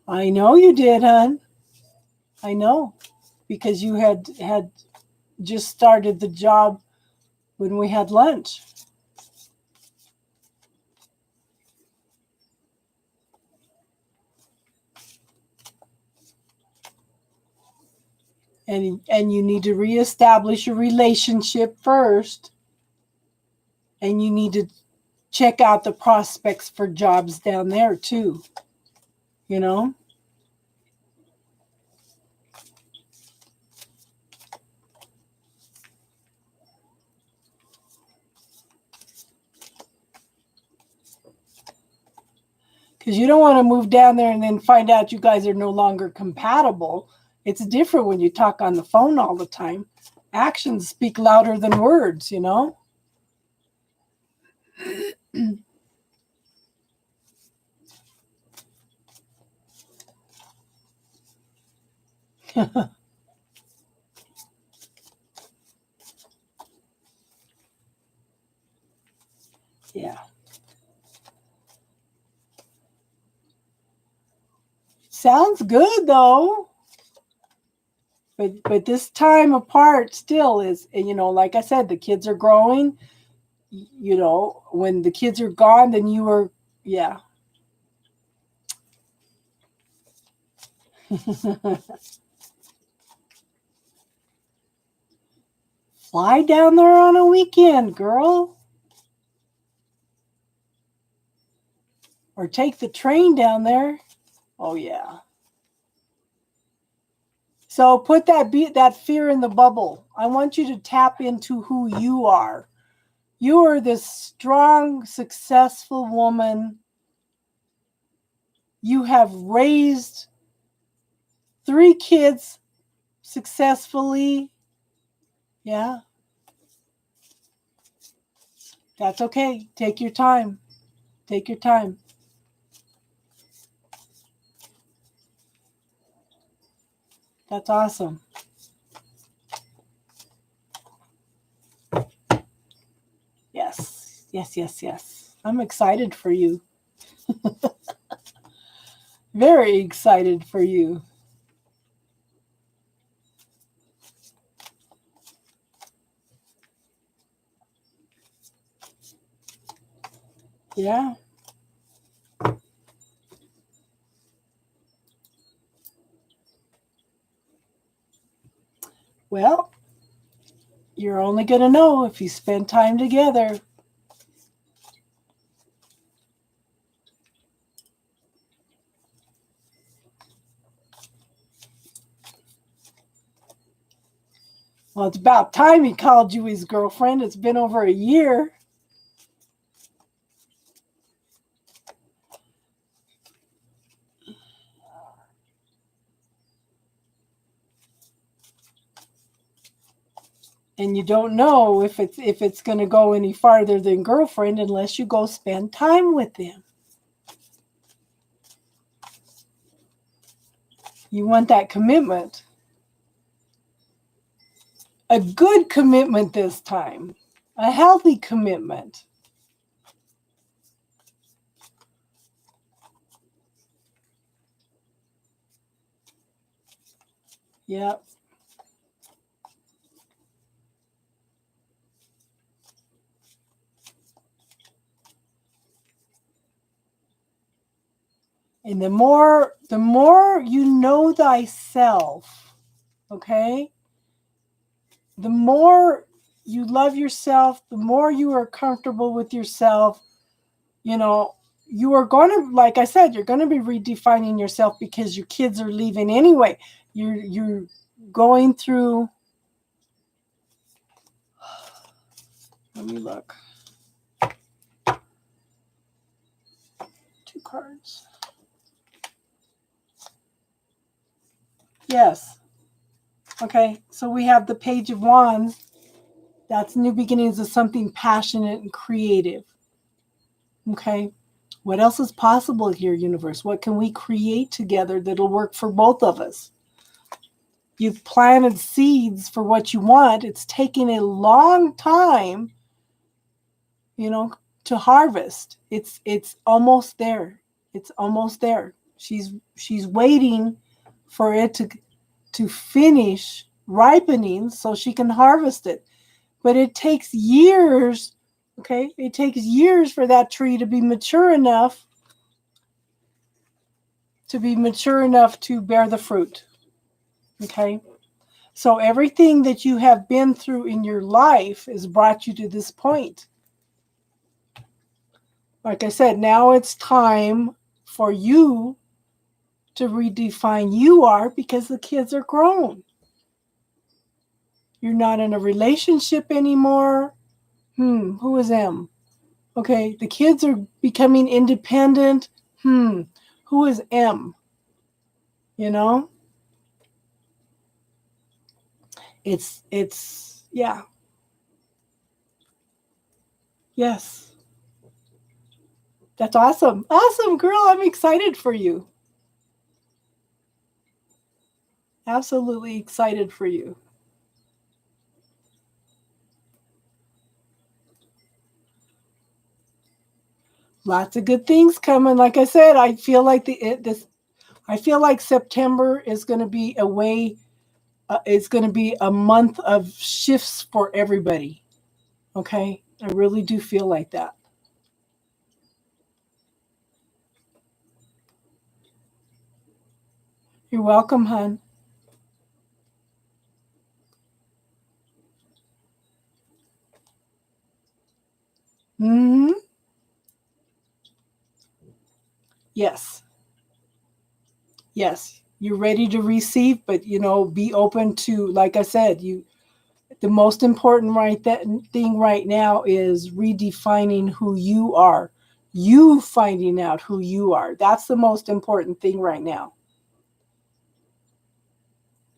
I know you did, hon. I know. Because you had just started the job when we had lunch. And you need to reestablish your relationship first. And you need to check out the prospects for jobs down there too. You know? Because you don't want to move down there and then find out you guys are no longer compatible. It's different when you talk on the phone all the time. Actions speak louder than words, you know? Yeah. Sounds good though. But this time apart still is, you know, like I said, the kids are growing. You know, when the kids are gone, then you were, yeah. Fly down there on a weekend, girl. Or take the train down there. Oh yeah. So put that fear in the bubble. I want you to tap into who you are. You are this strong, successful woman. You have raised 3 kids successfully. Yeah. That's okay. Take your time. Take your time. That's awesome. Yes, yes, yes, yes. I'm excited for you. Very excited for you. Yeah. Well, you're only going to know if you spend time together. Well, it's about time he called you his girlfriend. It's been over a year. And you don't know if it's going to go any farther than girlfriend unless you go spend time with them. You want that commitment. A good commitment this time. A healthy commitment. Yep. And the more you know thyself, okay? The more you love yourself, the more you are comfortable with yourself, you know, you are going to, like I said, you're going to be redefining yourself because your kids are leaving anyway. You're going through, let me look. 2 cards. Yes. Okay, so we have the Page of Wands. That's new beginnings of something passionate and creative. Okay, what else is possible here, universe? What can we create together that'll work for both of us? You've planted seeds for what you want. It's taking a long time, you know, to harvest. It's almost there. It's almost there. She's waiting for it to finish ripening so she can harvest it. But it takes years, okay? It takes years for that tree to be mature enough to bear the fruit. Okay? So everything that you have been through in your life has brought you to this point. Like I said, now it's time for you to redefine you are because the kids are grown. You're not in a relationship anymore. Who is M? Okay, the kids are becoming independent. Who is M? You know? It's yeah. Yes. That's awesome. Awesome, girl. I'm excited for you. Absolutely excited for you. Lots of good things coming. Like I said, I feel like I feel like September is going to be a way. It's going to be a month of shifts for everybody. Okay, I really do feel like that. You're welcome, hon. Hmm. Yes. Yes. You're ready to receive, but be open to, like I said, the most important thing right now is redefining who you are. You finding out who you are. That's the most important thing right now.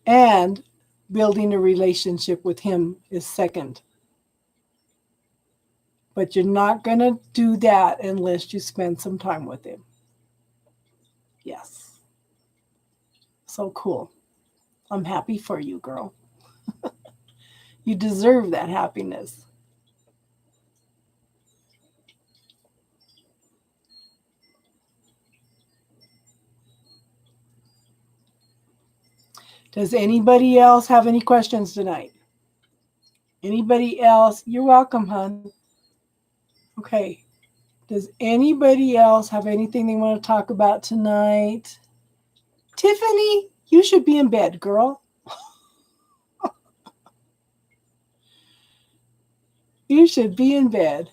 And building a relationship with him is second. But you're not going to do that unless you spend some time with him. Yes. So cool. I'm happy for you, girl. You deserve that happiness. Does anybody else have any questions tonight? Anybody else? You're welcome, hon. Okay. Does anybody else have anything they want to talk about tonight? Tiffany, you should be in bed, girl. You should be in bed.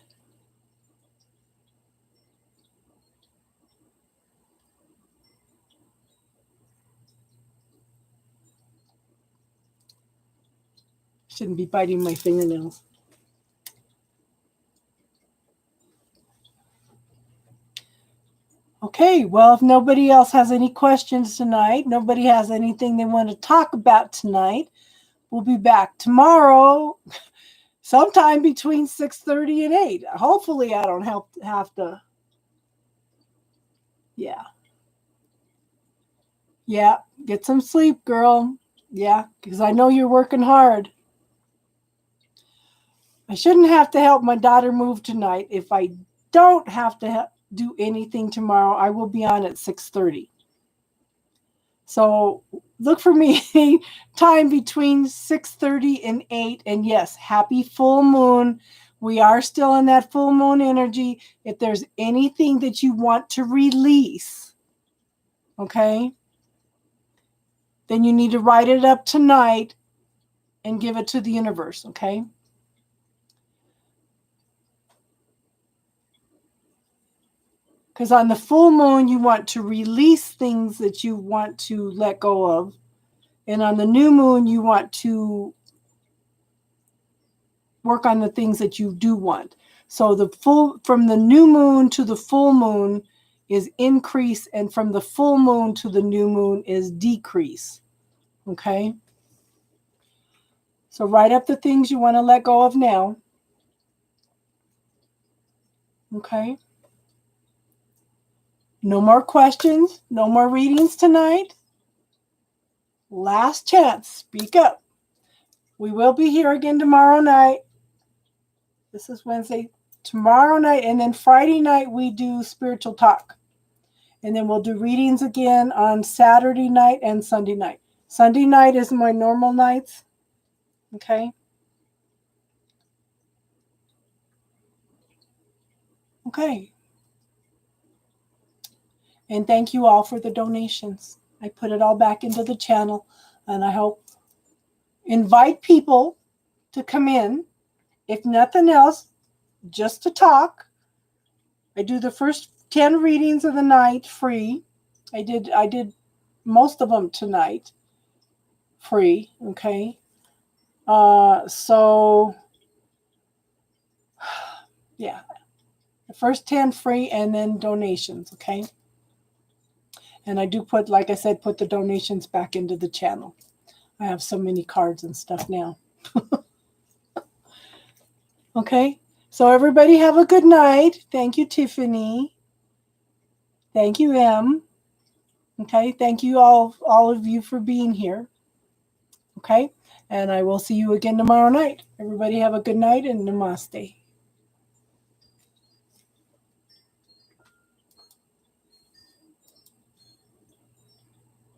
Shouldn't be biting my fingernails. Okay, well, if nobody else has any questions tonight, nobody has anything they want to talk about tonight, we'll be back tomorrow sometime between 6:30 and 8. Hopefully I don't have to. Yeah. Yeah, get some sleep, girl. Yeah, because I know you're working hard. I shouldn't have to help my daughter move tonight. If I don't have to do anything tomorrow, I will be on at 6:30. So look for me time between 6:30 and 8. And yes, happy full moon. We are still in that full moon energy. If there's anything that you want to release, okay, then you need to write it up tonight and give it to the universe, okay? Because on the full moon, you want to release things that you want to let go of. And on the new moon, you want to work on the things that you do want. So from the new moon to the full moon is increase, and from the full moon to the new moon is decrease. Okay? So write up the things you want to let go of now. Okay? No more questions, no more readings tonight. Last chance, speak up. We will be here again tomorrow night. This is Wednesday. Tomorrow night, and then Friday night we do spiritual talk. And then we'll do readings again on Saturday night and Sunday night. Sunday night is my normal nights. Okay. Okay. And thank you all for the donations. I put it all back into the channel, and I hope invite people to come in, if nothing else, just to talk. I do the first 10 readings of the night free. I did most of them tonight free. Okay. So yeah, the first 10 free, and then donations. Okay. And I do put, like I said, put the donations back into the channel. I have so many cards and stuff now. Okay. So everybody have a good night. Thank you, Tiffany. Thank you, Em. Okay. Thank you all of you for being here. Okay. And I will see you again tomorrow night. Everybody have a good night and namaste.